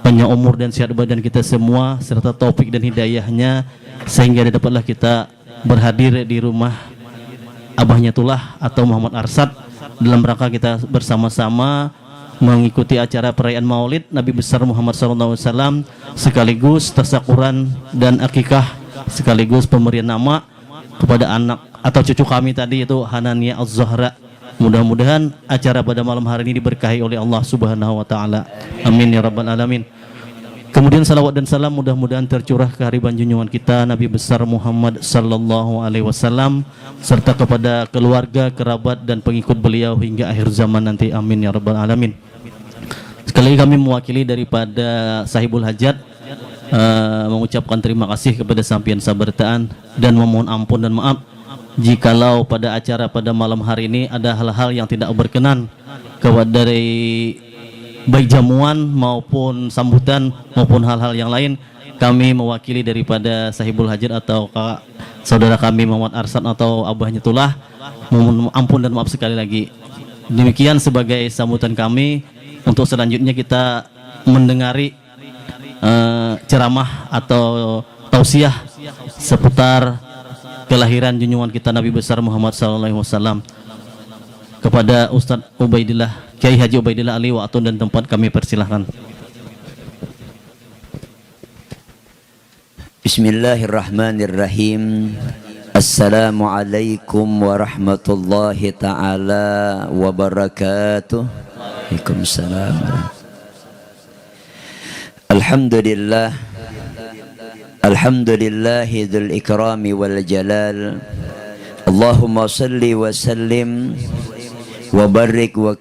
panjang umur dan sehat badan kita semua serta taufik dan hidayahnya sehingga dapatlah kita berhadir di rumah Abahnya Tullah atau Muhammad Arsad dalam rangka kita bersama-sama mengikuti acara perayaan Maulid Nabi besar Muhammad SAW sekaligus tasyakuran dan akikah sekaligus pemberian nama kepada anak atau cucu kami tadi itu Hanania Az-Zahra. Mudah-mudahan acara pada malam hari ini diberkahi oleh Allah Subhanahu wa taala. Amin ya rabbal alamin. Kemudian salawat dan salam mudah-mudahan tercurah ke hariban junjungan kita Nabi besar Muhammad sallallahu alaihi wasallam serta kepada keluarga, kerabat dan pengikut beliau hingga akhir zaman nanti. Amin ya rabbal alamin. Sekali lagi kami mewakili daripada Sahibul Hajat mengucapkan terima kasih kepada sampian sabartaan dan memohon ampun dan maaf jikalau pada acara pada malam hari ini ada hal-hal yang tidak berkenan dari baik jamuan maupun sambutan maupun hal-hal yang lain, kami mewakili daripada Sahibul Hajat atau saudara kami Muhammad Arsan atau Abahnya Tullah, mohon ampun dan maaf sekali lagi. Demikian sebagai sambutan kami. Untuk selanjutnya kita mendengari ceramah atau tausiah seputar kelahiran junjungan kita Nabi besar Muhammad SAW. Kepada Ustadz Ubaidillah, Kiai Haji Ubaidillah Ali waktu dan tempat kami persilahkan. Bismillahirrahmanirrahim. Assalamualaikum warahmatullahi ta'ala wabarakatuh. Waalaikumsalam. Alhamdulillah. Alhamdulillahi dzul ikrami wal jalal. Allahumma salli wa sallim wa barik wa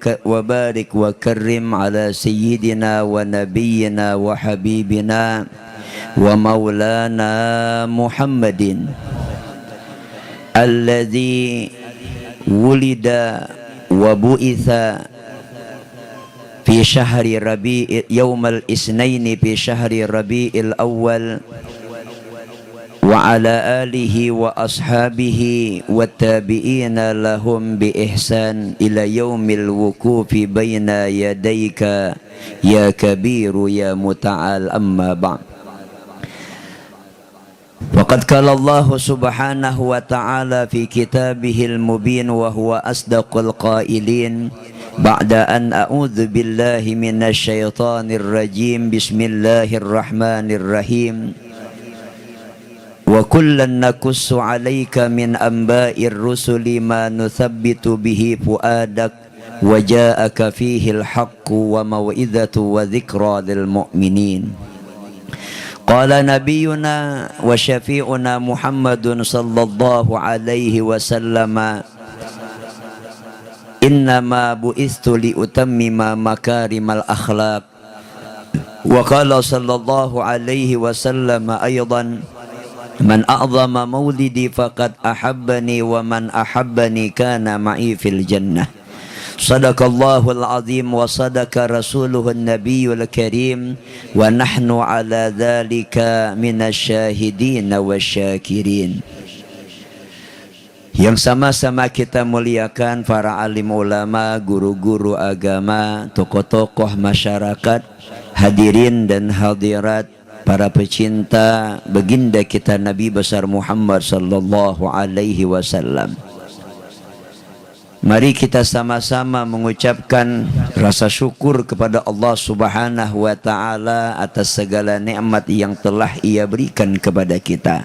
karrim ala sayyidina wa nabiyyina wa habibina wa maulana Muhammadin alladhi wulida wa bu'itha fi syahri yawmal isnaini fi syahri rabi'il awal wa ala alihi wa ashabihi wa tabi'ina lahum bi ihsan ila yaumil wukufi baina yadayka ya kabiru ya muta'al amma ba'd. Faqad qala Allah subhanahu wa ta'ala fi kitabihil mubin wa huwa asdaqul qailin ba'da an a'udzu billahi minasy syaithanir rajim. Bismillahirrahmanirrahim. Wa kullan naqussu 'alaika min anba'ir rusuli ma nuthabbitu bihi fu'adak wa ja'aka fihi al-haqqu wa mau'izatu wa dzikra lil mu'minin. Qala nabiyyuna wa syafi'una Muhammadun sallallahu alaihi wasallam, innama bu'istu li utammima makarimal akhlaq. Wa qala sallallahu alaihi wasallam aydan, man a'zama maulidi faqad ahabbani wa man ahabbani kana ma'i fil jannah. Sadaqallahul azim wa sadaqa rasuluhun nabiyul karim wa nahnu ala dhalika minasyahidin wa syakirin. Yang sama-sama kita muliakan para alim ulama, guru-guru agama, tokoh-tokoh masyarakat, hadirin dan hadirat, para pecinta baginda kita Nabi besar Muhammad sallallahu alaihi wasallam. Mari kita sama-sama mengucapkan rasa syukur kepada Allah Subhanahu wa ta'ala atas segala nikmat yang telah Ia berikan kepada kita,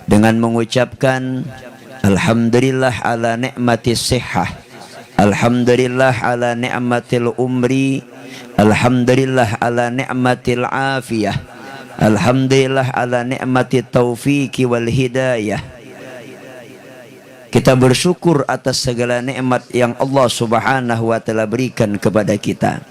dengan mengucapkan alhamdulillah ala nikmatis sihhah, alhamdulillah ala nikmatil umri, alhamdulillah ala nikmatil afiyah, alhamdulillah ala nikmatit taufiqi wal hidayah. Kita bersyukur atas segala nikmat yang Allah Subhanahu wa ta'ala berikan kepada kita.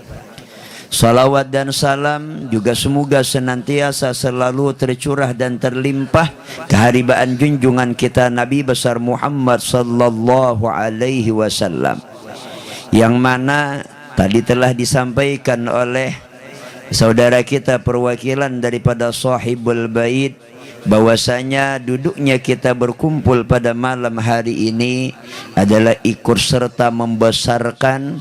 Salawat dan salam juga semoga senantiasa selalu tercurah dan terlimpah keharibaan junjungan kita Nabi besar Muhammad sallallahu alaihi wasallam, yang mana tadi telah disampaikan oleh saudara kita perwakilan daripada Sahibul Bait, bahwasanya duduknya kita berkumpul pada malam hari ini adalah ikut serta membesarkan,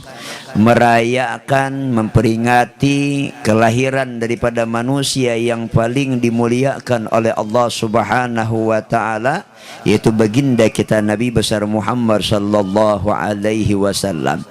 merayakan, memperingati kelahiran daripada manusia yang paling dimuliakan oleh Allah Subhanahu wa ta'ala, yaitu baginda kita Nabi besar Muhammad sallallahu alaihi wasallam.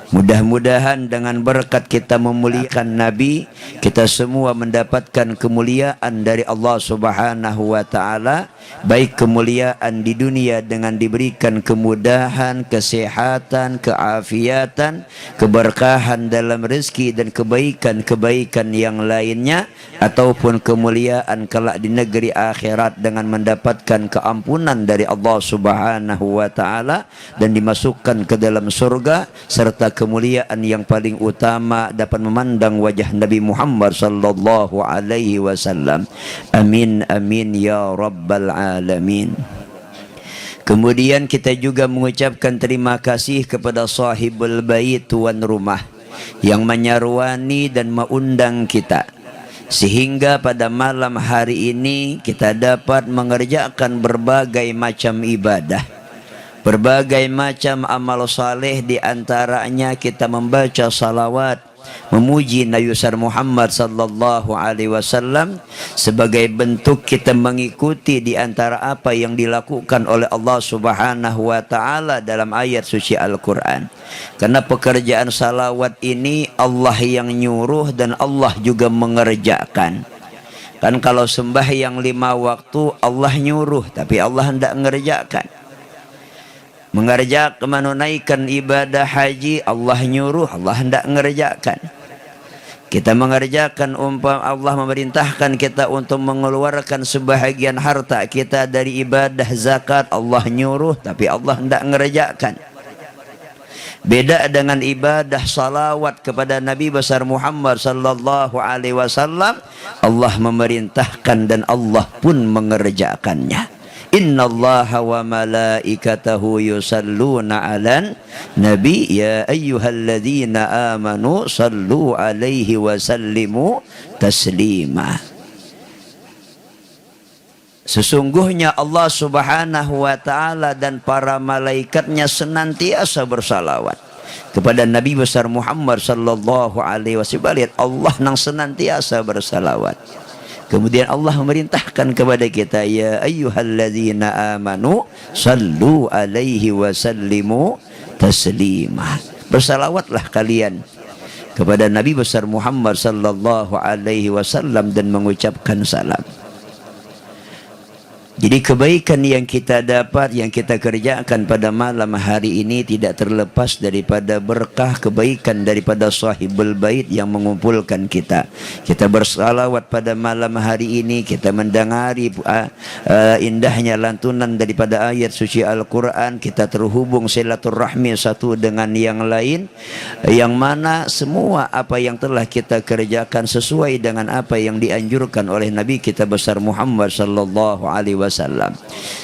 Mudah-mudahan dengan berkat kita memuliakan Nabi, kita semua mendapatkan kemuliaan dari Allah Subhanahu wa ta'ala, baik kemuliaan di dunia dengan diberikan kemudahan, kesehatan, keafiatan, keberkahan dalam rezeki dan kebaikan-kebaikan yang lainnya, ataupun kemuliaan kelak di negeri akhirat dengan mendapatkan keampunan dari Allah Subhanahu wa ta'ala dan dimasukkan ke dalam surga, serta kemuliaan yang paling utama dapat memandang wajah Nabi Muhammad sallallahu alaihi wasallam. Amin amin ya rabbal alamin. Kemudian kita juga mengucapkan terima kasih kepada Sahibul Bait, tuan rumah, yang menyeruani dan mengundang kita, sehingga pada malam hari ini kita dapat mengerjakan berbagai macam ibadah, berbagai macam amal saleh. Di antaranya kita membaca salawat, memuji Nabi besar Muhammad sallallahu alaihi wasallam sebagai bentuk kita mengikuti di antara apa yang dilakukan oleh Allah Subhanahu wa taala dalam ayat suci Al-Qur'an. Karena pekerjaan salawat ini Allah yang nyuruh dan Allah juga mengerjakan. Kan kalau sembahyang 5 waktu Allah nyuruh tapi Allah hendak mengerjakan. Mengerjakan menunaikan ibadah haji Allah nyuruh, Allah hendak mengerjakan. Kita mengerjakan Allah memerintahkan kita untuk mengeluarkan sebahagian harta kita dari ibadah zakat, Allah nyuruh tapi Allah hendak mengerjakan. Beda dengan ibadah salawat kepada Nabi besar Muhammad sallallahu alaihi wasallam, Allah memerintahkan dan Allah pun mengerjakannya. Innallaha wa malaikatahu yusalluna 'alan nabi ya ayyuhalladzina amanu sallu 'alaihi wa sallimu taslima. Sesungguhnya Allah Subhanahu wa taala dan para malaikatnya senantiasa bersalawat kepada Nabi besar Muhammad sallallahu alaihi wasallam. Lihat, Allah nang senantiasa bersalawat. Kemudian Allah memerintahkan kepada kita, ya ayyuhalladzina amanu sallu alaihi wa sallimu taslima. Bersalawatlah kalian kepada Nabi besar Muhammad sallallahu alaihi wasallam dan mengucapkan salam. Jadi kebaikan yang kita dapat, yang kita kerjakan pada malam hari ini tidak terlepas daripada berkah kebaikan daripada sahibul bait yang mengumpulkan kita. Kita bersalawat pada malam hari ini, kita mendengari indahnya lantunan daripada ayat suci Al-Quran, kita terhubung silaturahmi satu dengan yang lain, yang mana semua apa yang telah kita kerjakan sesuai dengan apa yang dianjurkan oleh Nabi kita besar Muhammad sallallahu alaihi wasallam.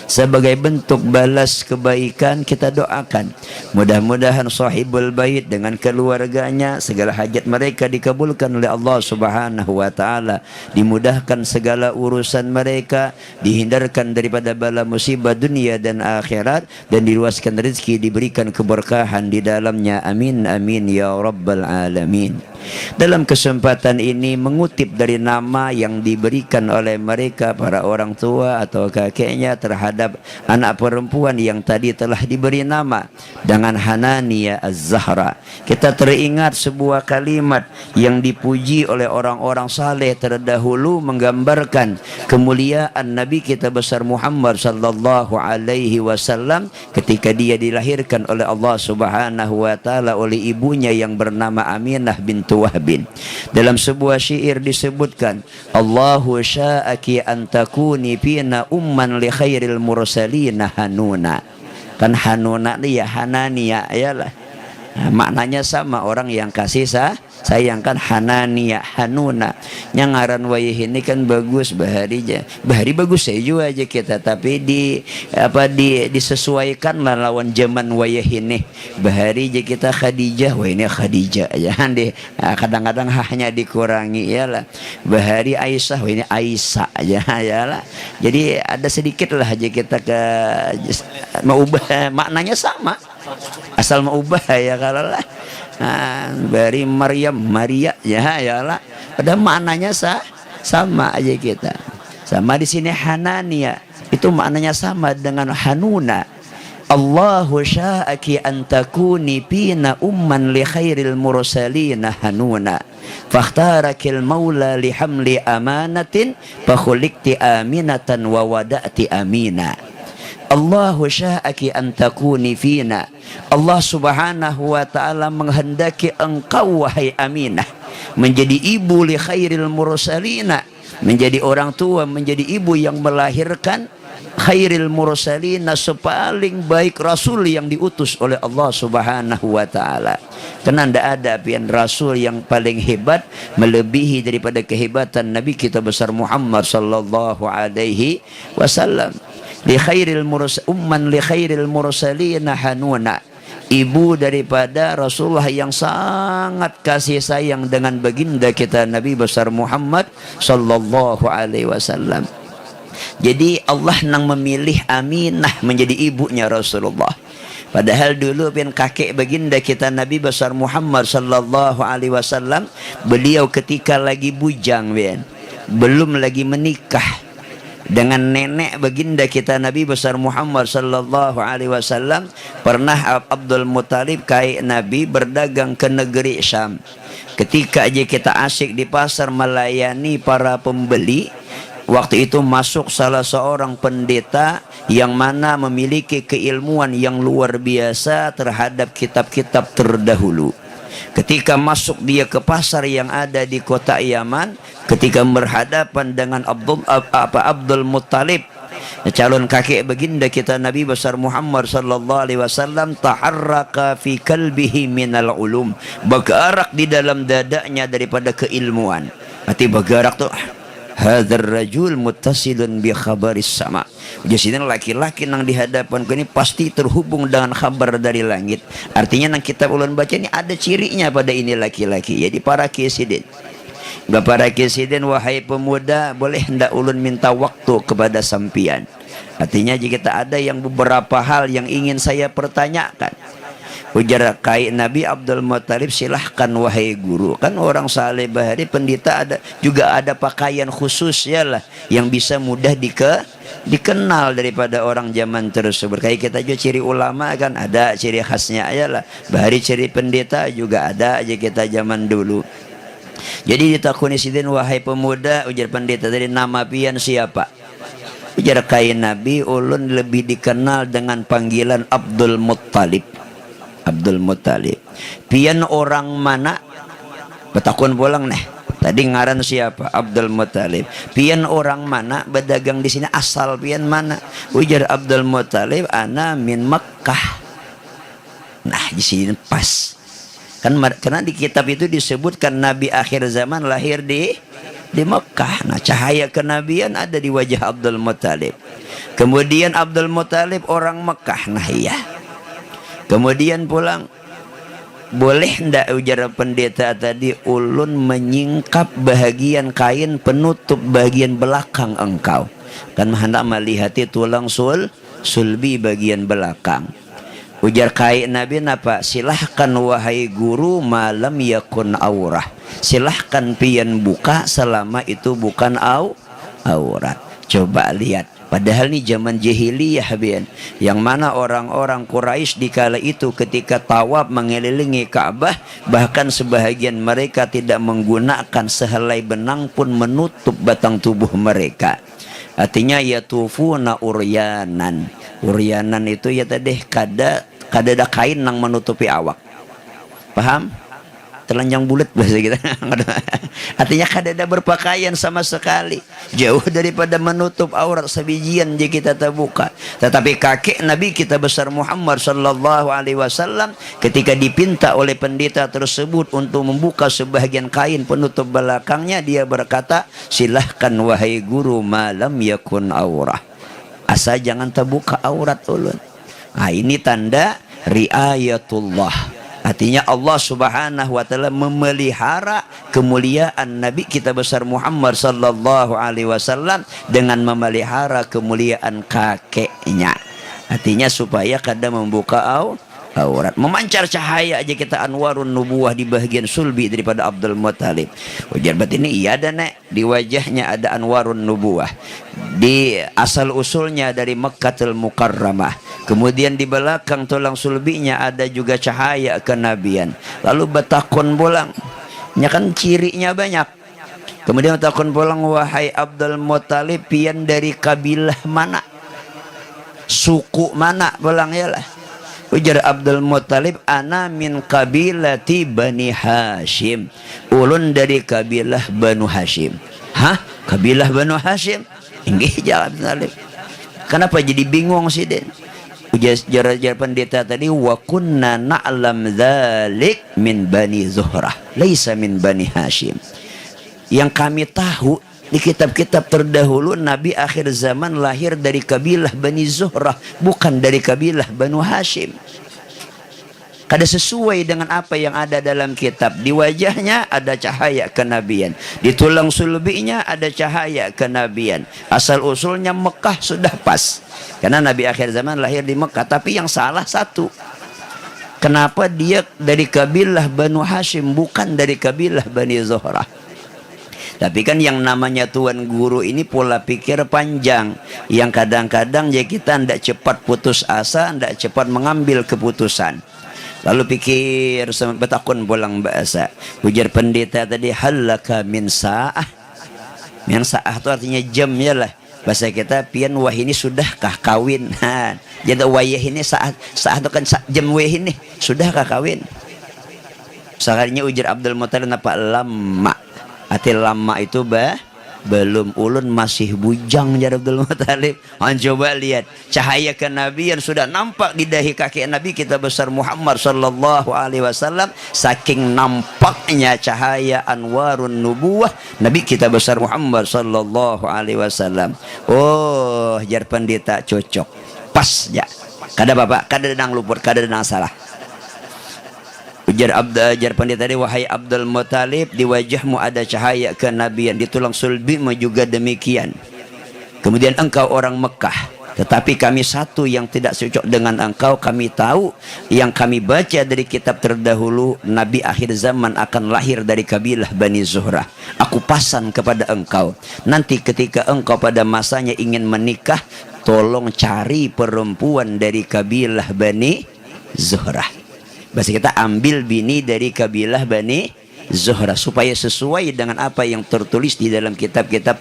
Sebagai bentuk balas kebaikan kita doakan mudah-mudahan sahibul bait dengan keluarganya segala hajat mereka dikabulkan oleh Allah Subhanahu wa taala, dimudahkan segala urusan mereka, dihindarkan daripada bala musibah dunia dan akhirat, dan diluaskan rezeki, diberikan keberkahan di dalamnya. Amin amin ya rabbal alamin. Dalam kesempatan ini mengutip dari nama yang diberikan oleh mereka para orang tua atau kakeknya terhadap anak perempuan yang tadi telah diberi nama dengan Hananiya Az-Zahra. Kita teringat sebuah kalimat yang dipuji oleh orang-orang saleh terdahulu menggambarkan kemuliaan Nabi kita besar Muhammad sallallahu alaihi wasallam ketika dia dilahirkan oleh Allah Subhanahu wa taala oleh ibunya yang bernama Aminah bintu Wahbin. Dalam sebuah syair disebutkan, Allahu sya'aki an takuni fina umman li khairil mursalina hanuna. Kan hanuna ni ya Hananiya ayalah. Nah, maknanya sama, orang yang kasih sayang, kan Hananiya Hanuna. Yang ngaran wayah ini kan bagus, Bahari bagus saya juga aja kita, tapi disesuaikan lah lawan zaman wayah ini. Bahari aja kita Khadijah, wah ini Khadijah jangan kadang-kadang hanya dikurangi ya lah. Bahari Aisyah, wah ini Aisyah aja ya lah. Jadi ada sedikit lah aja kita mau ubah maknanya sama. Asal mau ubah ya kalau lah. Dari Maryam Maria ya lah. Pada maknanya sama aja kita. Sama di sini Hananiya itu maknanya sama dengan Hanuna. Allahu sya'aki an takuni fina umman li khairil mursalina hanuna. Fakhtarakil maula li hamli amanatin fa khuliqti aminatan wa wada'ti amina. Allahu sya'aki an takuni fina. Allah Subhanahu wa ta'ala menghendaki engkau wahai Aminah menjadi ibu li khairil mursalina, menjadi orang tua, menjadi ibu yang melahirkan khairil mursalina, sepaling baik rasul yang diutus oleh Allah Subhanahu wa ta'ala. Karena tidak ada pian rasul yang paling hebat melebihi daripada kehebatan Nabi kita besar Muhammad sallallahu alaihi wasallam. Li khairil umman li khairil mursalina hanuna. ibu daripada Rasulullah yang sangat kasih sayang dengan baginda kita Nabi besar Muhammad sallallahu alaihi wasallam. Jadi Allah nang memilih Aminah menjadi ibunya Rasulullah. Padahal dulu kakek baginda kita Nabi besar Muhammad sallallahu alaihi wasallam, beliau ketika lagi bujang belum lagi menikah dengan nenek baginda kita Nabi besar Muhammad sallallahu alaihi wasallam, pernah Abdul Muttalib kai Nabi berdagang ke negeri Syam. Ketika aja kita asyik di pasar melayani para pembeli, waktu itu masuk salah seorang pendeta yang mana memiliki keilmuan yang luar biasa terhadap kitab-kitab terdahulu. Ketika masuk dia ke pasar yang ada di kota Yaman, ketika berhadapan dengan Abdul Muttalib, calon kakek baginda kita Nabi besar Muhammad sallallahu alaihi wasallam, taharraka fi kalbihi minal ulum, bergerak di dalam dadanya daripada keilmuan. Arti bergerak tuh, hadzal rajul muttasilun bi khabaris sama. Jadi laki-laki nang di hadapan ini pasti terhubung dengan kabar dari langit. Artinya nang kitab ulun baca ini ada cirinya pada ini laki-laki. Jadi para kisiden, para kisiden, wahai pemuda, boleh hendak ulun minta waktu kepada sampian. Artinya jika kita ada yang beberapa hal yang ingin saya pertanyakan. Ujar kai Nabi Abdul Muttalib, silahkan wahai guru. Kan orang saleh bahari pendeta ada juga ada pakaian khusus ya lah yang bisa mudah dikenal daripada orang zaman tersebut. Kayak kita juga ciri ulama kan ada ciri khasnya ya lah. Bahari ciri pendeta juga ada aja kita zaman dulu. Jadi ditakuni sidin, wahai pemuda, ujar pendeta tadi, nama pian siapa? Ujar kai Nabi, ulun lebih dikenal dengan panggilan Abdul Muttalib. Abdul Muttalib. Pian orang mana? Betakun pulang nih. Tadi ngaran siapa? Abdul Muttalib. Pian orang mana? Berdagang di sini, asal pian mana? Ujar Abdul Muttalib, ana min Makkah. Nah, di sini pas. Kan karena di kitab itu disebutkan Nabi akhir zaman lahir di Mekah. Nah, cahaya kenabian ada di wajah Abdul Muttalib. Kemudian Abdul Muttalib orang Mekah. Nah, iya. Kemudian pulang, boleh ndak ujar pendeta tadi, ulun menyingkap bahagian kain penutup bagian belakang engkau. Kan hendak melihati tulang sulbi bagian belakang. Ujar kain Nabi apa? Silahkan wahai guru, malam yakun aurah. Silahkan pian buka selama itu bukan aurat. Coba lihat. Padahal ini zaman jahiliyah bian, yang mana orang-orang Quraisy di kala itu ketika tawaf mengelilingi Ka'bah, bahkan sebahagian mereka tidak menggunakan sehelai benang pun menutup batang tubuh mereka. Artinya yatufuna uryanan. Uryanan itu ya tadi kada ada kain yang menutupi awak. Paham? Telanjang bulat bahasa kita. Artinya kada berpakaian sama sekali, jauh daripada menutup aurat sebijian je kita terbuka. Tetapi kakek Nabi kita besar Muhammad sallallahu alaihi wasallam ketika dipinta oleh pendeta tersebut untuk membuka sebahagian kain penutup belakangnya, dia berkata, silahkan wahai guru, malam yakun aurah, asal jangan terbuka aurat ulun. Nah, ini tanda riayatullah. Artinya Allah subhanahu wa ta'ala memelihara kemuliaan Nabi kita besar Muhammad sallallahu alaihi wasallam dengan memelihara kemuliaan kakeknya. Artinya supaya kada membuka aurat, memancar cahaya aja kita anwarun nubuwah di bagian sulbi daripada Abdul Muttalib. Ujar bat ini iya ada nek, di wajahnya ada anwarun nubuwah, di asal usulnya dari Mekkatul Mukarramah. Kemudian di belakang tulang sulbinya ada juga cahaya kenabian. Lalu betakun pulang, nya kan cirinya banyak. Kemudian betakun pulang, wahai Abdul Muttalib, pian dari kabilah mana, suku mana? Pulang ya lah. Ujar Abdul Muttalib, ana min kabilati Bani Hashim. Ulun dari kabilah Banu Hashim. Hah? Kabilah Banu Hashim? Inggih jawab Muttalib. Kenapa jadi bingung sih Den? Ujar pendeta tadi, wa kunna na'lam dzalik min Bani Zuhrah, laisa min Bani Hashim. Yang kami tahu di kitab-kitab terdahulu, Nabi akhir zaman lahir dari kabilah Bani Zuhrah, bukan dari kabilah Banu Hashim. kada sesuai dengan apa yang ada dalam kitab. Di wajahnya ada cahaya kenabian, di tulang sulbinya ada cahaya kenabian. Asal usulnya Mekah sudah pas, karena Nabi akhir zaman lahir di Mekah. Tapi yang salah satu, kenapa dia dari kabilah Banu Hashim bukan dari kabilah Bani Zuhrah? Tapi kan yang namanya tuan guru ini pola pikir panjang, yang kadang-kadang ya kita tidak cepat putus asa, tidak cepat mengambil keputusan. Lalu pikir betakun pulang bahasa. Ujar pendeta tadi, halaka min sa'ah. Min sa'ah itu artinya jam ya lah. Bahasa kita pian wah ini sudahkah kawin? Jadi wayah ini saat itu kan jam wah ini sudahkah kawin? Sekalinya ujar Abdul Muttalib apa lama. Arti lama itu belum, ulun masih bujang ya Abdul Muttalib. Coba lihat cahaya kenabian sudah nampak di dahi kaki Nabi kita besar Muhammad sallallahu alaihi wasallam. Saking nampaknya cahaya anwarun nubuwah Nabi kita besar Muhammad sallallahu alaihi wasallam. Oh, jar pendeta cocok. Pas ya. Kada bapak, kada denang luput, kada denang salah. Ujar pendeta tadi, wahai Abdul Muttalib, di wajahmu ada cahaya kenabian, di tulang sulbimu juga demikian. Kemudian engkau orang Mekah, tetapi kami satu yang tidak cocok dengan engkau. Kami tahu yang kami baca dari kitab terdahulu, Nabi akhir zaman akan lahir dari kabilah Bani Zuhrah. Aku pasan kepada engkau, nanti ketika engkau pada masanya ingin menikah, tolong cari perempuan dari kabilah Bani Zuhrah. Bahasa kita ambil bini dari kabilah Bani Zuhrah supaya sesuai dengan apa yang tertulis di dalam kitab-kitab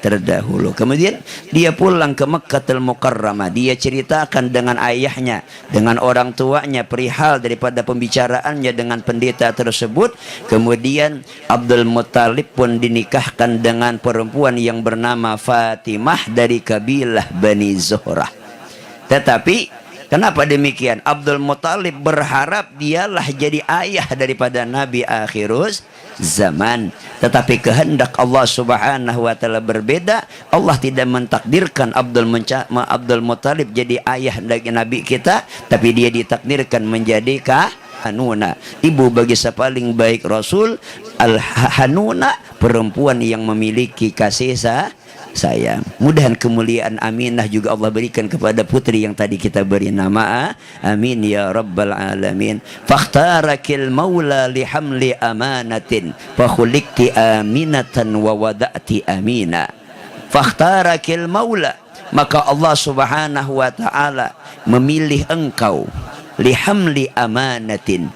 terdahulu. Kemudian dia pulang ke Mekkatul Mukarramah. Dia ceritakan dengan ayahnya, dengan orang tuanya perihal daripada pembicaraannya dengan pendeta tersebut. Kemudian Abdul Muttalib pun dinikahkan dengan perempuan yang bernama Fatimah dari kabilah Bani Zuhrah. Tetapi kenapa demikian? Abdul Muttalib berharap dialah jadi ayah daripada Nabi akhirus zaman. Tetapi kehendak Allah subhanahu wa ta'ala berbeda. Allah tidak mentakdirkan Abdul Muttalib jadi ayah dari Nabi kita, tapi dia ditakdirkan menjadi Hanuna, ibu bagi sepaling baik Rasul. Hanuna, perempuan yang memiliki kasih sayang. Mudahan kemuliaan Aminah juga Allah berikan kepada putri yang tadi kita beri nama. Amin ya rabbal alamin. Fakhtarakil maula lihamli amanatin fakhulikti aminatan wa wada'ti amina. Fakhtarakil maula, maka Allah subhanahu wa ta'ala memilih engkau lihamli amanatin,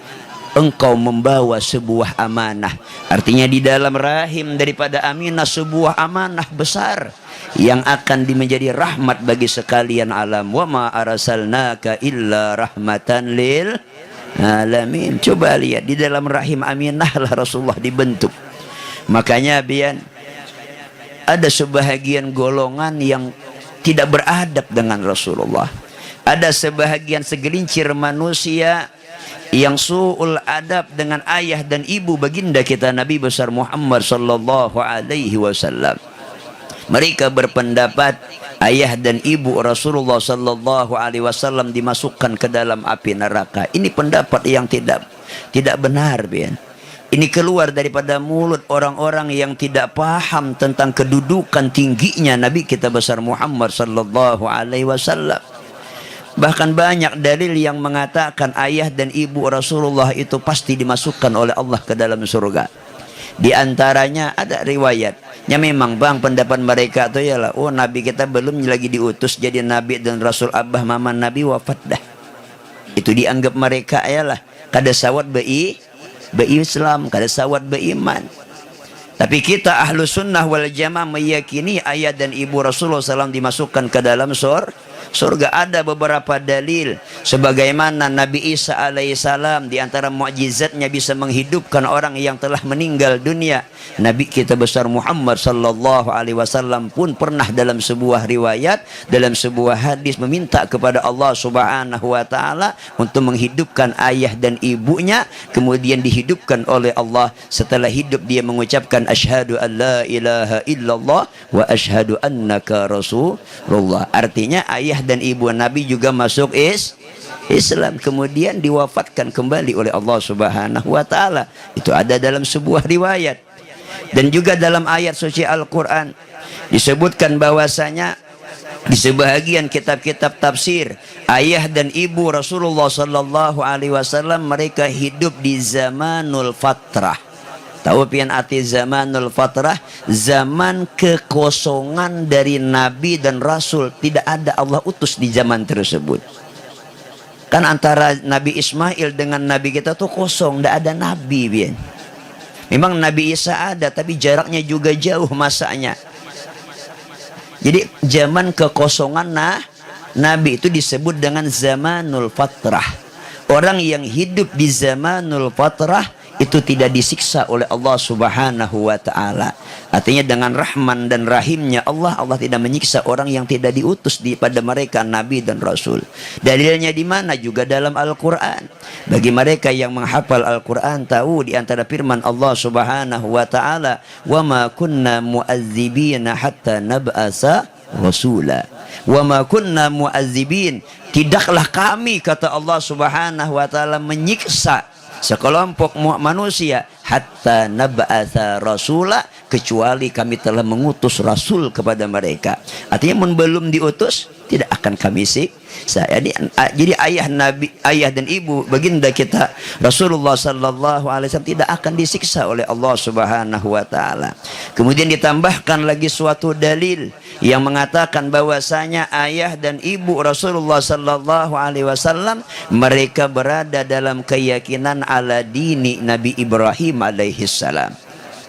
engkau membawa sebuah amanah. Artinya di dalam rahim daripada Aminah sebuah amanah besar yang akan menjadi rahmat bagi sekalian alam. Wa ma arsalnaka illa rahmatan lil alamin. Coba lihat di dalam rahim Aminah lah Rasulullah dibentuk. Makanya biar ada sebahagian golongan yang tidak beradab dengan Rasulullah. Ada sebahagian segelincir manusia yang su'ul adab dengan ayah dan ibu baginda kita Nabi besar Muhammad sallallahu alaihi wasallam. Mereka berpendapat ayah dan ibu Rasulullah sallallahu alaihi wasallam dimasukkan ke dalam api neraka. Ini pendapat yang tidak benar, bian. Ini keluar daripada mulut orang-orang yang tidak paham tentang kedudukan tingginya Nabi kita besar Muhammad sallallahu alaihi wasallam. Bahkan banyak dalil yang mengatakan ayah dan ibu Rasulullah itu pasti dimasukkan oleh Allah ke dalam surga. Di antaranya ada riwayatnya, memang bang pendapat mereka itu ialah, oh Nabi kita belum lagi diutus jadi Nabi dan Rasul, abah mama Nabi wafat dah. Itu dianggap mereka ialah kada sawat Islam, kada sawat beriman. Tapi kita ahlu sunnah wal jamaah meyakini ayah dan ibu Rasulullah SAW dimasukkan ke dalam surga. Ada beberapa dalil sebagaimana Nabi Isa alaihissalam di antara mukjizatnya bisa menghidupkan orang yang telah meninggal dunia. Nabi kita besar Muhammad sallallahu alaihi wasallam pun pernah dalam sebuah riwayat, dalam sebuah hadis meminta kepada Allah subhanahu wa ta'ala untuk menghidupkan ayah dan ibunya, kemudian dihidupkan oleh Allah. Setelah hidup dia mengucapkan asyhadu an la ilaha illallah wa asyhadu annaka rasulullah. Artinya ayah dan ibu Nabi juga masuk Islam, kemudian diwafatkan kembali oleh Allah Subhanahu wa taala. Itu ada dalam sebuah riwayat. Dan juga dalam ayat suci Al-Qur'an disebutkan bahwasanya di sebahagian kitab-kitab tafsir, ayah dan ibu Rasulullah sallallahu alaihi wasallam mereka hidup di zamanul fatrah. Tahu pian arti zamanul fatrah? Zaman kekosongan dari nabi dan rasul, tidak ada Allah utus di zaman tersebut. Kan antara Nabi Ismail dengan Nabi kita tuh kosong, tidak ada nabi pian. Memang Nabi Isa ada, tapi jaraknya juga jauh masanya. Jadi zaman kekosongan nabi itu disebut dengan zamanul fatrah. Orang yang hidup di zamanul fatrah itu tidak disiksa oleh Allah Subhanahu wa taala. Artinya dengan rahman dan rahimnya Allah tidak menyiksa orang yang tidak diutus pada mereka nabi dan rasul. Dalilnya di mana? Juga dalam Al-Qur'an. Bagi mereka yang menghafal Al-Qur'an tahu di antara firman Allah Subhanahu wa taala, "Wa ma kunna mu'adzibina hatta nab'asa rasula." Wa ma kunna mu'adzibin, tidaklah kami, kata Allah Subhanahu wa taala, menyiksa sekelompok manusia hatta nab'atha rasula, kecuali kami telah mengutus rasul kepada mereka. Artinya belum diutus tidak akan kami siksa. Jadi ayah dan ibu baginda kita Rasulullah sallallahu alaihi wasallam tidak akan disiksa oleh Allah Subhanahu wa taala. Kemudian ditambahkan lagi suatu dalil yang mengatakan bahwasanya ayah dan ibu Rasulullah sallallahu alaihi wasallam mereka berada dalam keyakinan ala dini Nabi Ibrahim alaihi salam.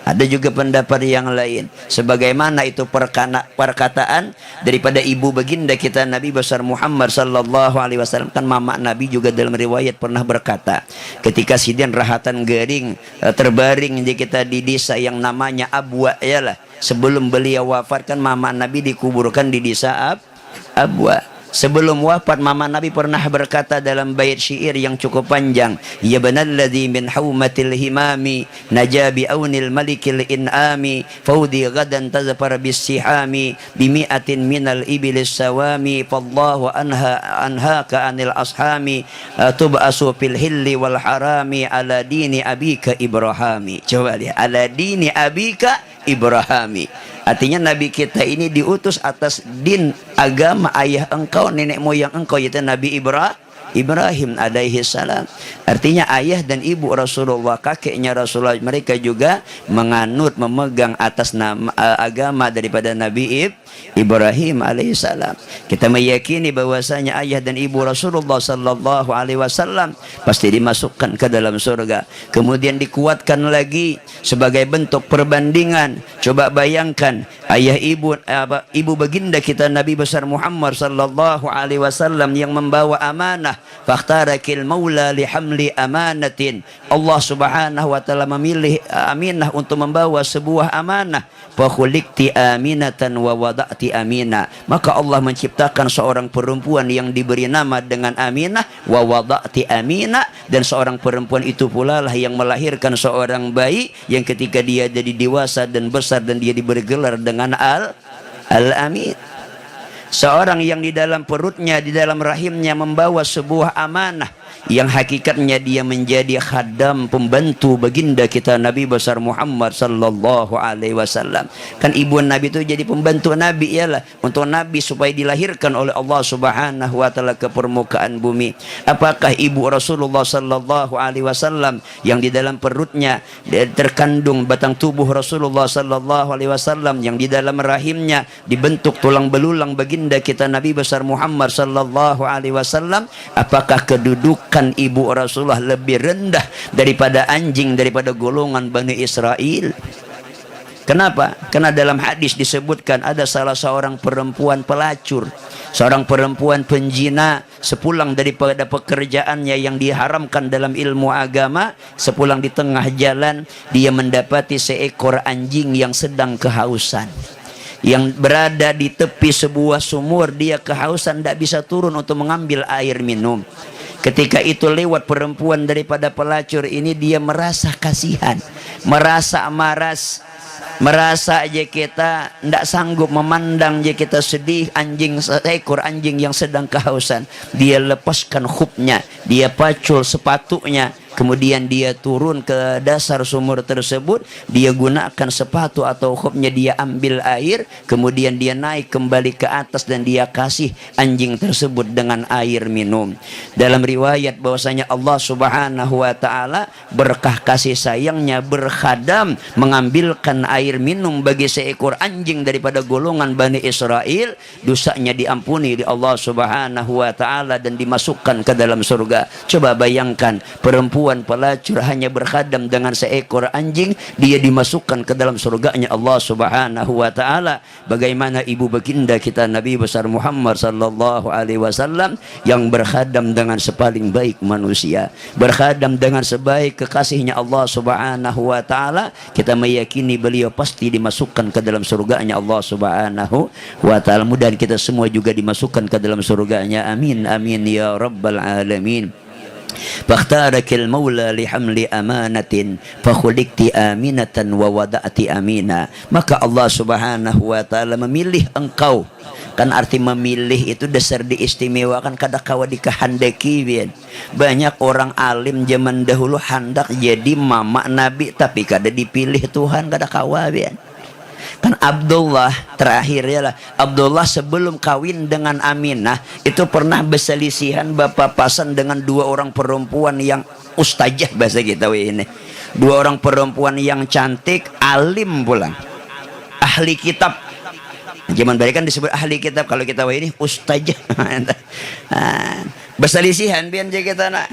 Ada juga pendapat yang lain, sebagaimana itu perkataan daripada ibu baginda kita Nabi besar Muhammad sallallahu alaihi wasallam. Kan mama Nabi juga dalam riwayat pernah berkata, ketika sidin rahatan garing terbaring di kita di desa yang namanya Abwa, yalah, sebelum beliau wafat kan mama Nabi dikuburkan di desa Abwa. Sebelum wafat mama Nabi pernah berkata dalam bait syair yang cukup panjang, ya banalladzi min haumatil himami najabi aunil malikil inami faudi gadan tazfar bisihami bimi'atin minal ibilis sawami fallahu anhaka anil ashami tub'asu fil hilli wal harami ala dini abika Ibrahimi. Coba lihat, ala dini abika Ibrahimi. Artinya Nabi kita ini diutus atas din agama ayah engkau, nenek moyang engkau, yaitu Nabi Ibrahim alaihi salam. Artinya ayah dan ibu Rasulullah, kakeknya Rasulullah, mereka juga memegang atas nama agama daripada Nabi Ibrahim alaihi salam. Kita meyakini bahwasanya ayah dan ibu Rasulullah sallallahu alaihi wasallam pasti dimasukkan ke dalam surga. Kemudian dikuatkan lagi sebagai bentuk perbandingan. Coba bayangkan ayah ibu baginda kita Nabi besar Muhammad sallallahu alaihi wasallam yang membawa amanah, fakhtarakil maula lihamli amanatin. Allah Subhanahu wa taala memilih Aminah untuk membawa sebuah amanah. Fa khuliqti aminatan wa wada'ti amina. Maka Allah menciptakan seorang perempuan yang diberi nama dengan Aminah, wa wada'ti amina, dan seorang perempuan itu pula lah yang melahirkan seorang bayi yang ketika dia jadi dewasa dan besar dan dia diberi gelar dengan Al-Amin. Seorang yang di dalam perutnya, di dalam rahimnya membawa sebuah amanah yang hakikatnya dia menjadi khadam, pembantu baginda kita Nabi besar Muhammad sallallahu alaihi wasallam. Kan ibu Nabi itu jadi pembantu Nabi, ialah untuk Nabi supaya dilahirkan oleh Allah Subhanahu wa taala ke permukaan bumi. Apakah ibu Rasulullah sallallahu alaihi wasallam yang di dalam perutnya terkandung batang tubuh Rasulullah sallallahu alaihi wasallam, yang di dalam rahimnya dibentuk tulang belulang baginda kita Nabi besar Muhammad sallallahu alaihi wasallam, apakah kedudukan ibu Rasulullah lebih rendah daripada anjing, daripada golongan Bani Israel? Kenapa? Karena dalam hadis disebutkan ada salah seorang perempuan pelacur, seorang perempuan penjina, sepulang daripada pekerjaannya yang diharamkan dalam ilmu agama, sepulang di tengah jalan dia mendapati seekor anjing yang sedang kehausan, yang berada di tepi sebuah sumur. Dia kehausan, tidak bisa turun untuk mengambil air minum. Ketika itu lewat perempuan daripada pelacur ini, dia merasa kasihan, merasa maras, Merasa aja kita tidak sanggup memandang aja kita sedih, seekor anjing yang sedang kehausan, dia lepaskan khufnya, dia pacul sepatunya, kemudian dia turun ke dasar sumur tersebut, dia gunakan sepatu atau khufnya, dia ambil air, kemudian dia naik kembali ke atas dan dia kasih anjing tersebut dengan air minum. Dalam riwayat bahwasanya Allah Subhanahu wa taala berkah kasih sayangnya berkhadam mengambilkan air minum bagi seekor anjing daripada golongan Bani Israel, dosanya diampuni oleh Allah Subhanahu wa taala dan dimasukkan ke dalam surga. Coba bayangkan, perempuan pelacur hanya berkhadam dengan seekor anjing, dia dimasukkan ke dalam surganya Allah Subhanahu wa taala. Bagaimana ibu baginda kita Nabi besar Muhammad sallallahu alaihi wasallam yang berkhadam dengan sepaling baik manusia, berkhadam dengan sebaik kekasihnya Allah Subhanahu wa taala, kita meyakini beliau pasti dimasukkan ke dalam surganya Allah Subhanahu wa taala. Mudah-mudahan kita semua juga dimasukkan ke dalam surganya. Amin amin ya rabbal alamin. Fakhtarakil maula lihamli amanatin fakhulikti aminatan wa wada'ti amina. Maka Allah Subhanahu wa taala memilih engkau. Kan arti memilih itu dasar diistimewakan, kada kawa dikehendaki. Banyak orang alim zaman dahulu hendak jadi mama Nabi tapi kada dipilih Tuhan, kada kawa. Kan Abdullah terakhir ya lah, Abdullah sebelum kawin dengan Aminah itu pernah berselisihan bapak pasan dengan dua orang perempuan yang ustajah bahasa kita ini, dua orang perempuan yang cantik, alim pula, ahli kitab. Zaman balik kan disebut ahli kitab, kalau kita ini ustajah. Berselisihan biar kita nak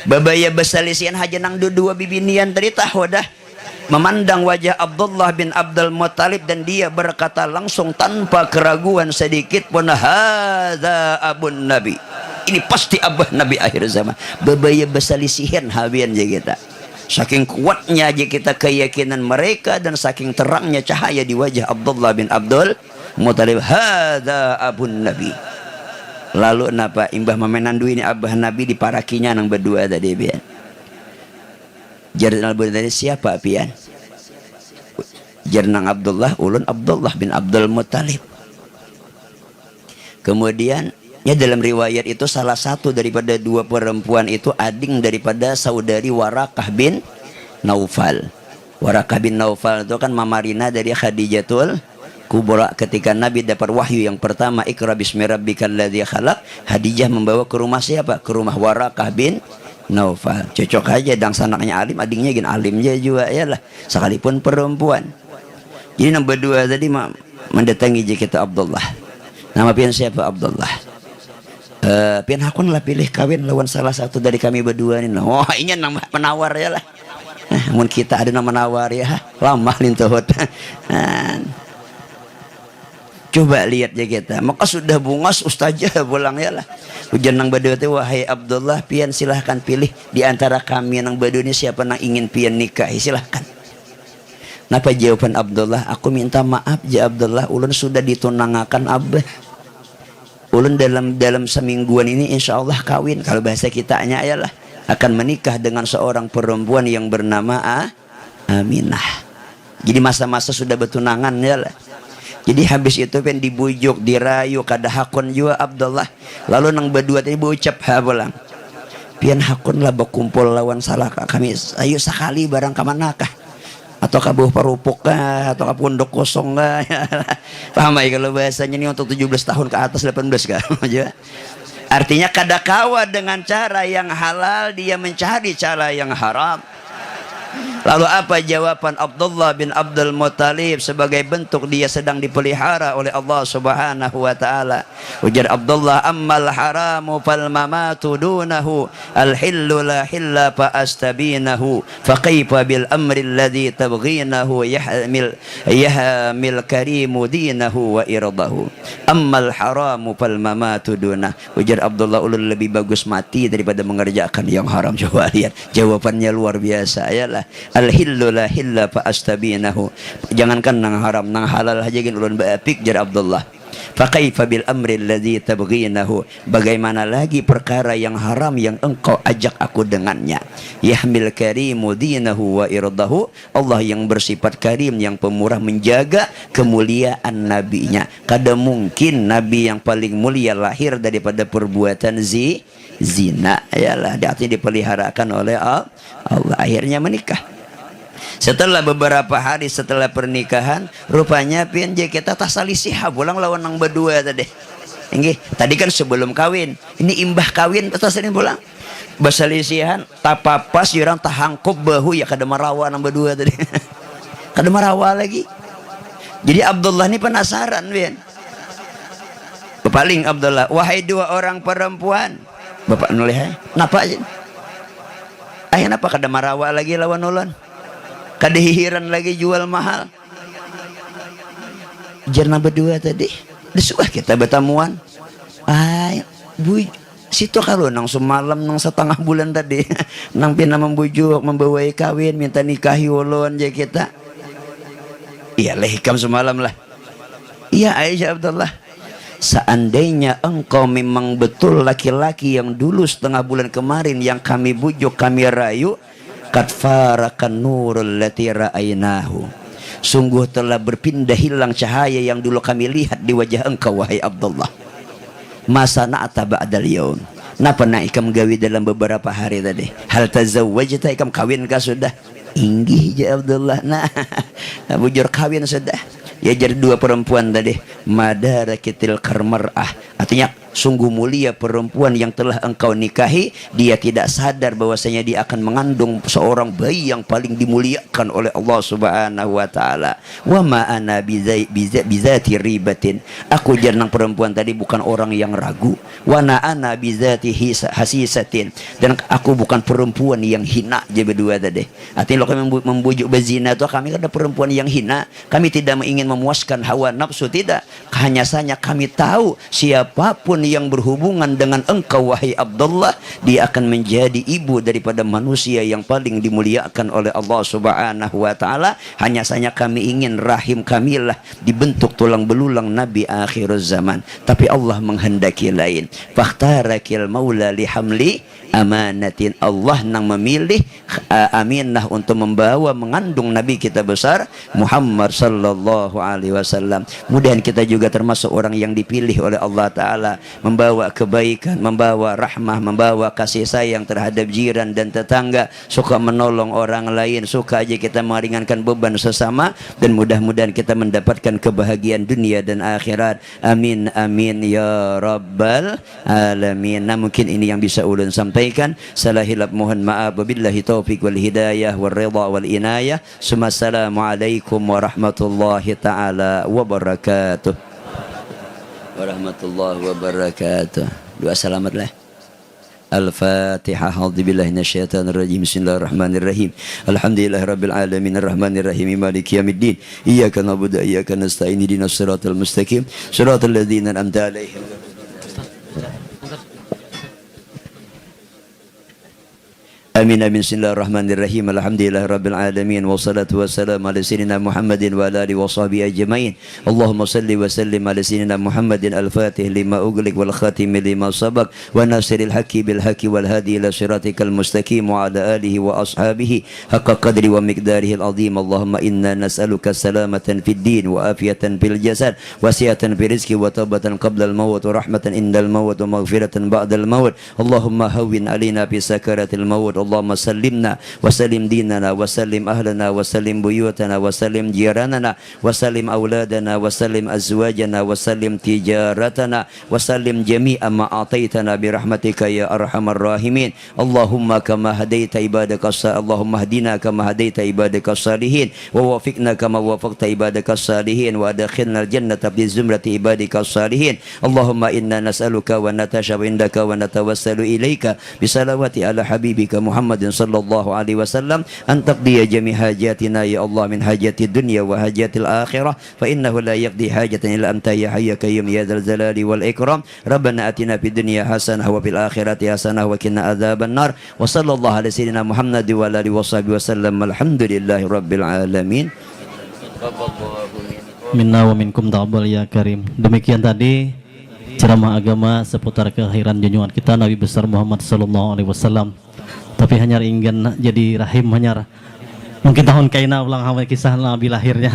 babaya berselisihan haja nang dua bibinian tadi tahu dah memandang wajah Abdullah bin Abdul Muttalib dan dia berkata langsung tanpa keraguan sedikit pun, hadza abun nabi, ini pasti abah nabi akhir zaman. Bebaya berselisihan habian je kita, saking kuatnya aja kita keyakinan mereka dan saking terangnya cahaya di wajah Abdullah bin Abdul Muttalib, hadza abun nabi. Lalu napa imbah memenandu ini abah nabi diparakinya nang berdua tadi bian. Jarnal dari siapa pian? Jarnang Abdullah, ulun Abdullah bin Abdul Muttalib. Kemudian ya dalam riwayat itu salah satu daripada dua perempuan itu ading daripada saudari Warakah bin Naufal. Warakah bin Naufal itu kan mamarina dari Khadijatul Kubra. Ketika Nabi dapat wahyu yang pertama, Iqra bismi rabbikal ladzi khalaq, Khadijah membawa ke rumah siapa? Ke rumah Warakah bin Naufal. Cocok aja dang sanaknya alim, adingnya gin alimnya juga ya lah, sekalipun perempuan. Jadi yang berdua tadi mendatangi je kita Abdullah. Nama pian siapa? Abdullah. Pian hakun lah pilih kawin lawan salah satu dari kami berdua ini. Oh ini nama penawar ya lah. Mungkin kita ada nama menawar ya, lama lintuhut. Coba lihat ya kita, maka sudah bungas ustazah pulang ya lah. Hujan nang badu itu, wahai Abdullah, pian silahkan pilih di antara kami nang badu ini siapa nang ingin pian nikahi, silahkan. Napa jawaban Abdullah? Aku minta maaf ya Abdullah, ulun sudah ditunangakan abah. Ulun dalam semingguan ini insya Allah kawin, kalau bahasa kitanya ya lah, akan menikah dengan seorang perempuan yang bernama Aminah. Jadi masa-masa sudah bertunangan ya lah. Jadi habis itu pen dibujuk, dirayu, kada hakun juga Abdullah. Lalu nang berdua tadi berucap pulang, pian hakun lah berkumpul lawan salah kami, ayo sekali barang kamanakah, atau kabuh parupuk kah, atau pondok kosong kah. Paham ya kalau bahasanya ini untuk 17 tahun ke atas, 18 kah. Artinya kada kawa dengan cara yang halal, dia mencari cara yang haram. Lalu apa jawaban Abdullah bin Abdul Muttalib sebagai bentuk dia sedang dipelihara oleh Allah Subhanahu wa taala? Ujar Abdullah, ammal haramu fal mamatu dunahu, al hillu la hilla fa astabinahu, fa kaifa bil amri alladhi tabghinahu yahmil karimu dinahu wa irdahu. Ammal haramu fal mamatu dunah. Ujar Abdullah, ulun lebih bagus mati daripada mengerjakan yang haram. Coba lihat jawabannya luar biasa ya lah. Al-hillu la hilla fa astabinahu. Jangankan nang haram, nang halal aja gin ulun baapik jar Abdullah. Fakaifa bil amri alladhi tabghinahu, bagaimana lagi perkara yang haram yang engkau ajak aku dengannya. Yahmil karimu dinahu wa irdahu, Allah yang bersifat karim, yang pemurah, menjaga kemuliaan nabinya. Kada mungkin nabi yang paling mulia lahir daripada perbuatan zina. Yalah, artinya dipeliharakan oleh Allah. Akhirnya menikah. Setelah beberapa hari setelah pernikahan, rupanya pian kita tasalisiha pulang lawan nang berdua tadi. Inggih, tadi kan sebelum kawin. Ini imbah kawin tasalin pulang. Basalisihan tapapas orang tahangkup bahu ya kada marawa nang berdua tadi. Kada marawa lagi. Jadi Abdullah ini penasaran pian. Paling Abdullah, wahai dua orang perempuan. Bapak nulis napa aja? Napa kada marawa lagi lawan ulun? Kadihiran lagi jual mahal. Jerna berdua tadi desuah kita bertemuan. Bu situ kalau nang semalam nang setengah bulan tadi nang pina membujuk membawai kawin minta nikahi ulun je kita. Iya hikam semalam lah. Iya Aisyah Abdullah, seandainya engkau memang betul laki-laki yang dulu setengah bulan kemarin yang kami bujuk, kami rayu, qad farakan nurul lati ra'ainahu, sungguh telah berpindah hilang cahaya yang dulu kami lihat di wajah engkau wahai Abdullah. Masa na'ata ba'dal yaum, napa nak ikam gawi dalam beberapa hari tadi? Hal tazawwajta, ikam kawin kah sudah? Inggih ya Abdullah. Nah bujur kawin sudah. Ya jadi dua perempuan tadi, madarakitil karmar'ah, artinya sungguh mulia perempuan yang telah engkau nikahi. Dia tidak sadar bahwasanya dia akan mengandung seorang bayi yang paling dimuliakan oleh Allah Subhanahu wa taala. Wa ma ana bizati ribatin, aku jenang perempuan tadi bukan orang yang ragu. Wa ana bizati hasisatin, dan aku bukan perempuan yang hina. Je berdua tadi, artinya kalau kami membujuk berzina itu kami ada perempuan yang hina. Kami tidak ingin memuaskan hawa nafsu, tidak. Hanya saja kami tahu siapapun yang berhubungan dengan engkau wahai Abdullah, dia akan menjadi ibu daripada manusia yang paling dimuliakan oleh Allah Subhanahu wa taala. Hanya saja kami ingin rahim kamilah dibentuk tulang belulang Nabi akhir zaman, tapi Allah menghendaki lain. Fakhtarakil maula lihamli amanatin, Allah nang memilih aminah untuk membawa mengandung Nabi kita besar Muhammad sallallahu alaihi wasallam. Mudah-mudahan kita juga termasuk orang yang dipilih oleh Allah taala, membawa kebaikan, membawa rahmah, membawa kasih sayang terhadap jiran dan tetangga, suka menolong orang lain, suka aja kita meringankan beban sesama, dan mudah-mudahan kita mendapatkan kebahagiaan dunia dan akhirat. Amin amin ya rabbal alamin. Nah, mungkin ini yang bisa ulun sampaikan. Salah hilap mohon maaf. Wabillahi taufiq wal hidayah wal ridha wal inayah. Assalamualaikum warahmatullahi taala wabarakatuh. Warahmatullahi wabarakatuh. Doa selamat lah. Al-Fatihah. A'udzubillahi minasyaitonir rajim. Bismillahirrahmanirrahim. Alhamdulillahirabbil alamin arrahmanir rahim maliki yaumiddin. Iyyaka na'budu wa iyyaka nasta'in. Ihdinas siratal mustaqim. Siratal ladzina an'amta 'alaihim. Amin amin. Bismillahirrahmanirrahim. Alhamdulillahirabbil alamin wassalatu wassalamu ala sayyidina Muhammadin wa ala alihi washabihi ajmain. Allahumma salli wa sallim ala sayyidina Muhammadin al-Fatih lima ughliq wal khatim lima sabaq wa nasiril haqqi bil haqqi wal hadi ila siratikal mustaqim wa ala alihi wa ashabihi haqqa qadri wa miqdarihi al-azim. Allahumma inna nas'aluka salamatan fid din wa afiyatan fil jasad wa siyatan fil rizqi wa taubatan qabla al-maut wa rahmatan indal maut wa maghfiratan ba'da al-maut. Allahumma hawwin alaina fi sakaratil maut. Allahumma sallimna wa sallim dinana wa sallim ahlana wa sallim buyutana wa sallim jiranana wa sallim auladana wa sallim azwajana wa sallim tijaratana wa sallim jami'a ma ataitana bi rahmatika ya arhamar rahimin. Allahumma kama hadaita ibadaka Allahumma hdina kama hadaita ibadaka salihin wa wafiqna kama wafaqta ibadaka salihin wa adkhilna al-jannata bi zumrati ibadika salihin. Allahumma inna nas'aluka wa natashabu indaka wa natawassalu ilaika bi salawati ala habibika Muhammadin sallallahu alaihi wasallam an taqdiya jami hajatina ya Allah min hajati dunya wa hajatil akhirah fa innahu la yaqdi hajatan illa anta ya hayya qayyum ya dzal jalali wal ikram. Rabbana atina fid dunya hasanah wa fil akhirati hasanah wa qina adzaban nar. Wa sallallahu ala sayyidina Muhammad wa ala alihi washabihi wasallam. Alhamdulillahi rabbil alamin. minna wa minkum taqabbal ya karim. Demikian tadi ceramah agama seputar kelahiran junjungan kita Nabi besar Muhammad sallallahu alaihi wasallam. Tapi hanya ingin jadi rahim hanya mungkin tahun kaina ulang hawa kisah Nabi lahirnya.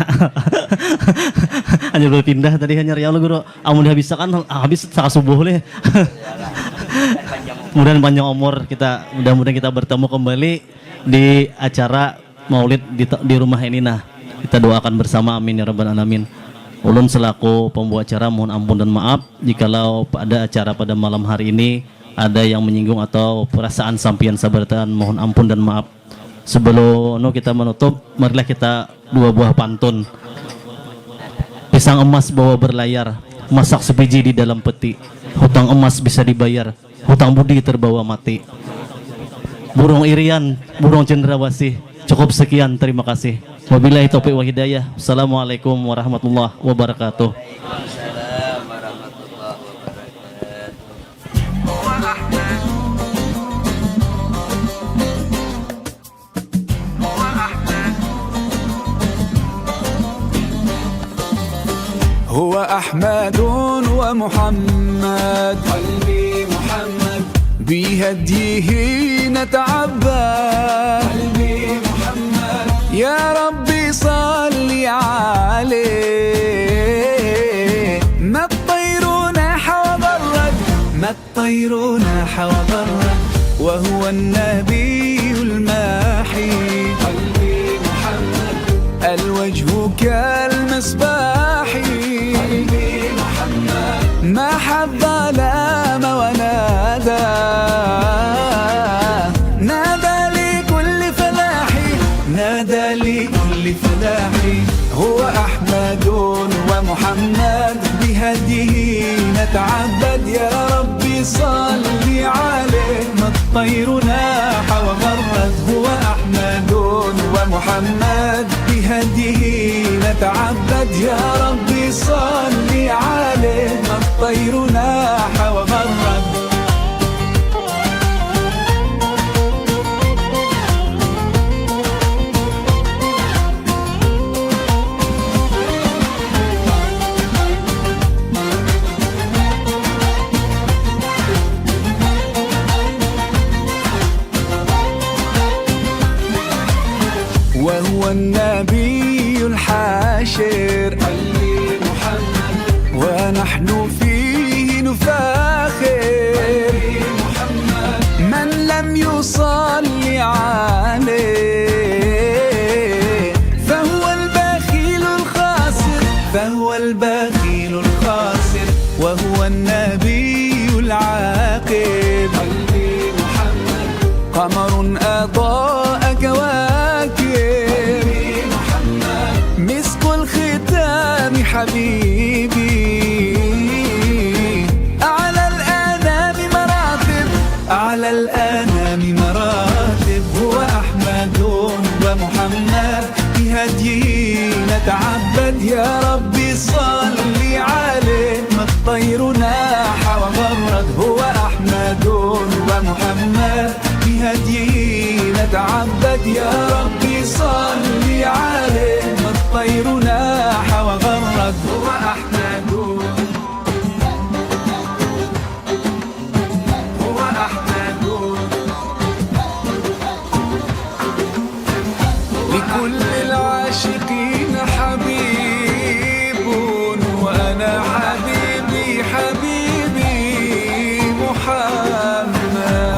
Hanya berpindah tadi hanya ya Allah guru amun habiskan habis saat subuh deh. Mudah-mudahan panjang umur kita, mudah-mudahan kita bertemu kembali di acara Maulid di rumah ini. Nah, kita doakan bersama, amin ya rabbal alamin. Ulun selaku pembawa acara mohon ampun dan maaf jikalau pada acara pada malam hari ini ada yang menyinggung atau perasaan sampian sabaratan, mohon ampun dan maaf. Sebelum kita menutup, marilah kita dua buah pantun. Pisang emas bawa berlayar, masak sebiji di dalam peti. Hutang emas bisa dibayar, hutang budi terbawa mati. Burung irian, burung cendrawasih. Cukup sekian, terima kasih. Wabillahi taufiq wa hidayah. Assalamualaikum warahmatullahi wabarakatuh. هو أحمد ومحمد قلبي محمد بهديه نتعبد قلبي محمد يا ربي صل عليه ما الطير نحى وبرد ما الطير نحى وبرد وهو النبي الماحي قلبي محمد الوجه كالمصباح قلبي محمد ما حب لام ونادى نادى لكل فلاحي نادى لكل فلاحي هو أحمد ومحمد بهديه نتعبد يا ربي صل عليه ما الطير ناح وغرد هو أحمد ومحمد بهديه نتعبد يا ربي صل عليه ما الطير ناح وغرد وهو النبي الحاشر قلبي محمد ونحن فيه نفاخر محمد من لم يصلي عليه فهو البخيل الخاسر فهو البخيل الخاسر وهو النبي العاقب قلبي محمد قمر أضاء كواكب مسك الختام حبيبي أعلى الآنام مراتب أعلى الآنام مراتب هو أحمد ومحمد بهديه نتعبد يا ربي صل عليه ما الطير ناح وغرد هو أحمد ومحمد بهديه نتعبد يا ربي صل عليه ما الطير ناح وغرد هو أحمد هو أحمد لكل العاشقين حبيب وأنا حبيبي حبيبي محمد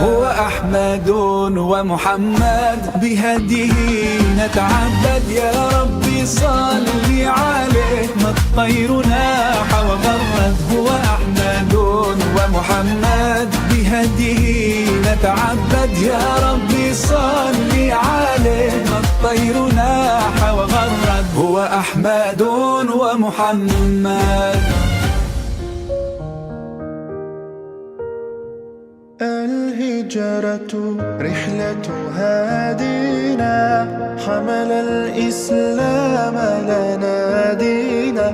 هو أحمد ومحمد بهديه نتعبد يا ربي صل عليه ما الطير ناح وغرد هو أحمد ومحمد بهديه نتعبد يا ربي صل عليه ما الطير ناح وغرد هو أحمد ومحمد الهجرة رحلة هادينا حمل الإسلام لنا دينا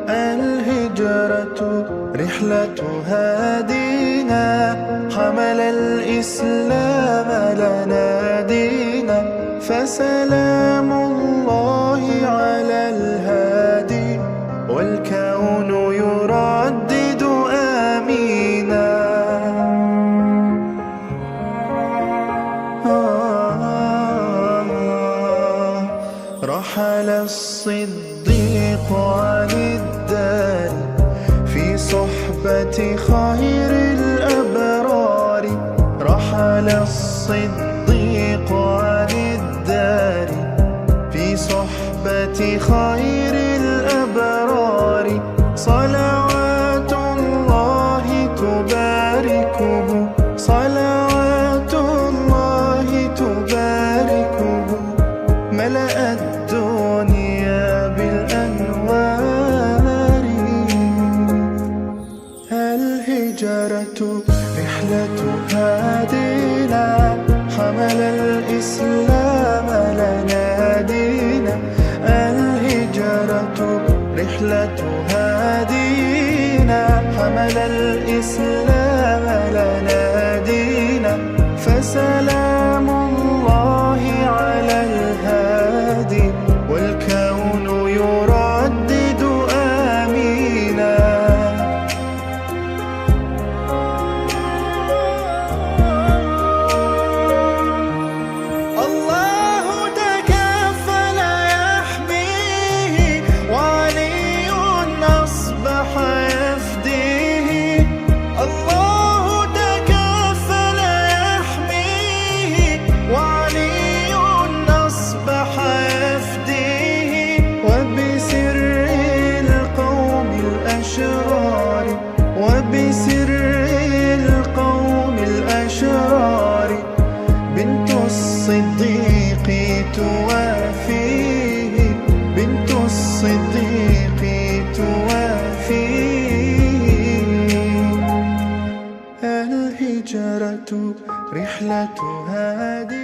الهجرة رحلة هادينا حمل الإسلام لنا دينا فسلام الله على الهادي الصديق عن الدار في صحبة خير الأبرار رحل الصديق عن الدار في صحبة خير الأبرار صلوات الله تباركه صلوات الله تباركه ملأ الدنيا بالأنوار الهجرة رحلة هادينا حمل الإسلام لنا دينا الهجرة رحلة هادينا حمل الإسلام لنا دينا فسلام الله على الهادي والكون يردد آمينا الله تكفل يحميه وعلي أصبح يفديه الله تكفل يحميه وعلي أصبح يفديه وبسر القوم الأشرار وبسر القوم الأشرار بنت الصديق توافيه بنت الصديق توافيه الهجرة رحلة هادي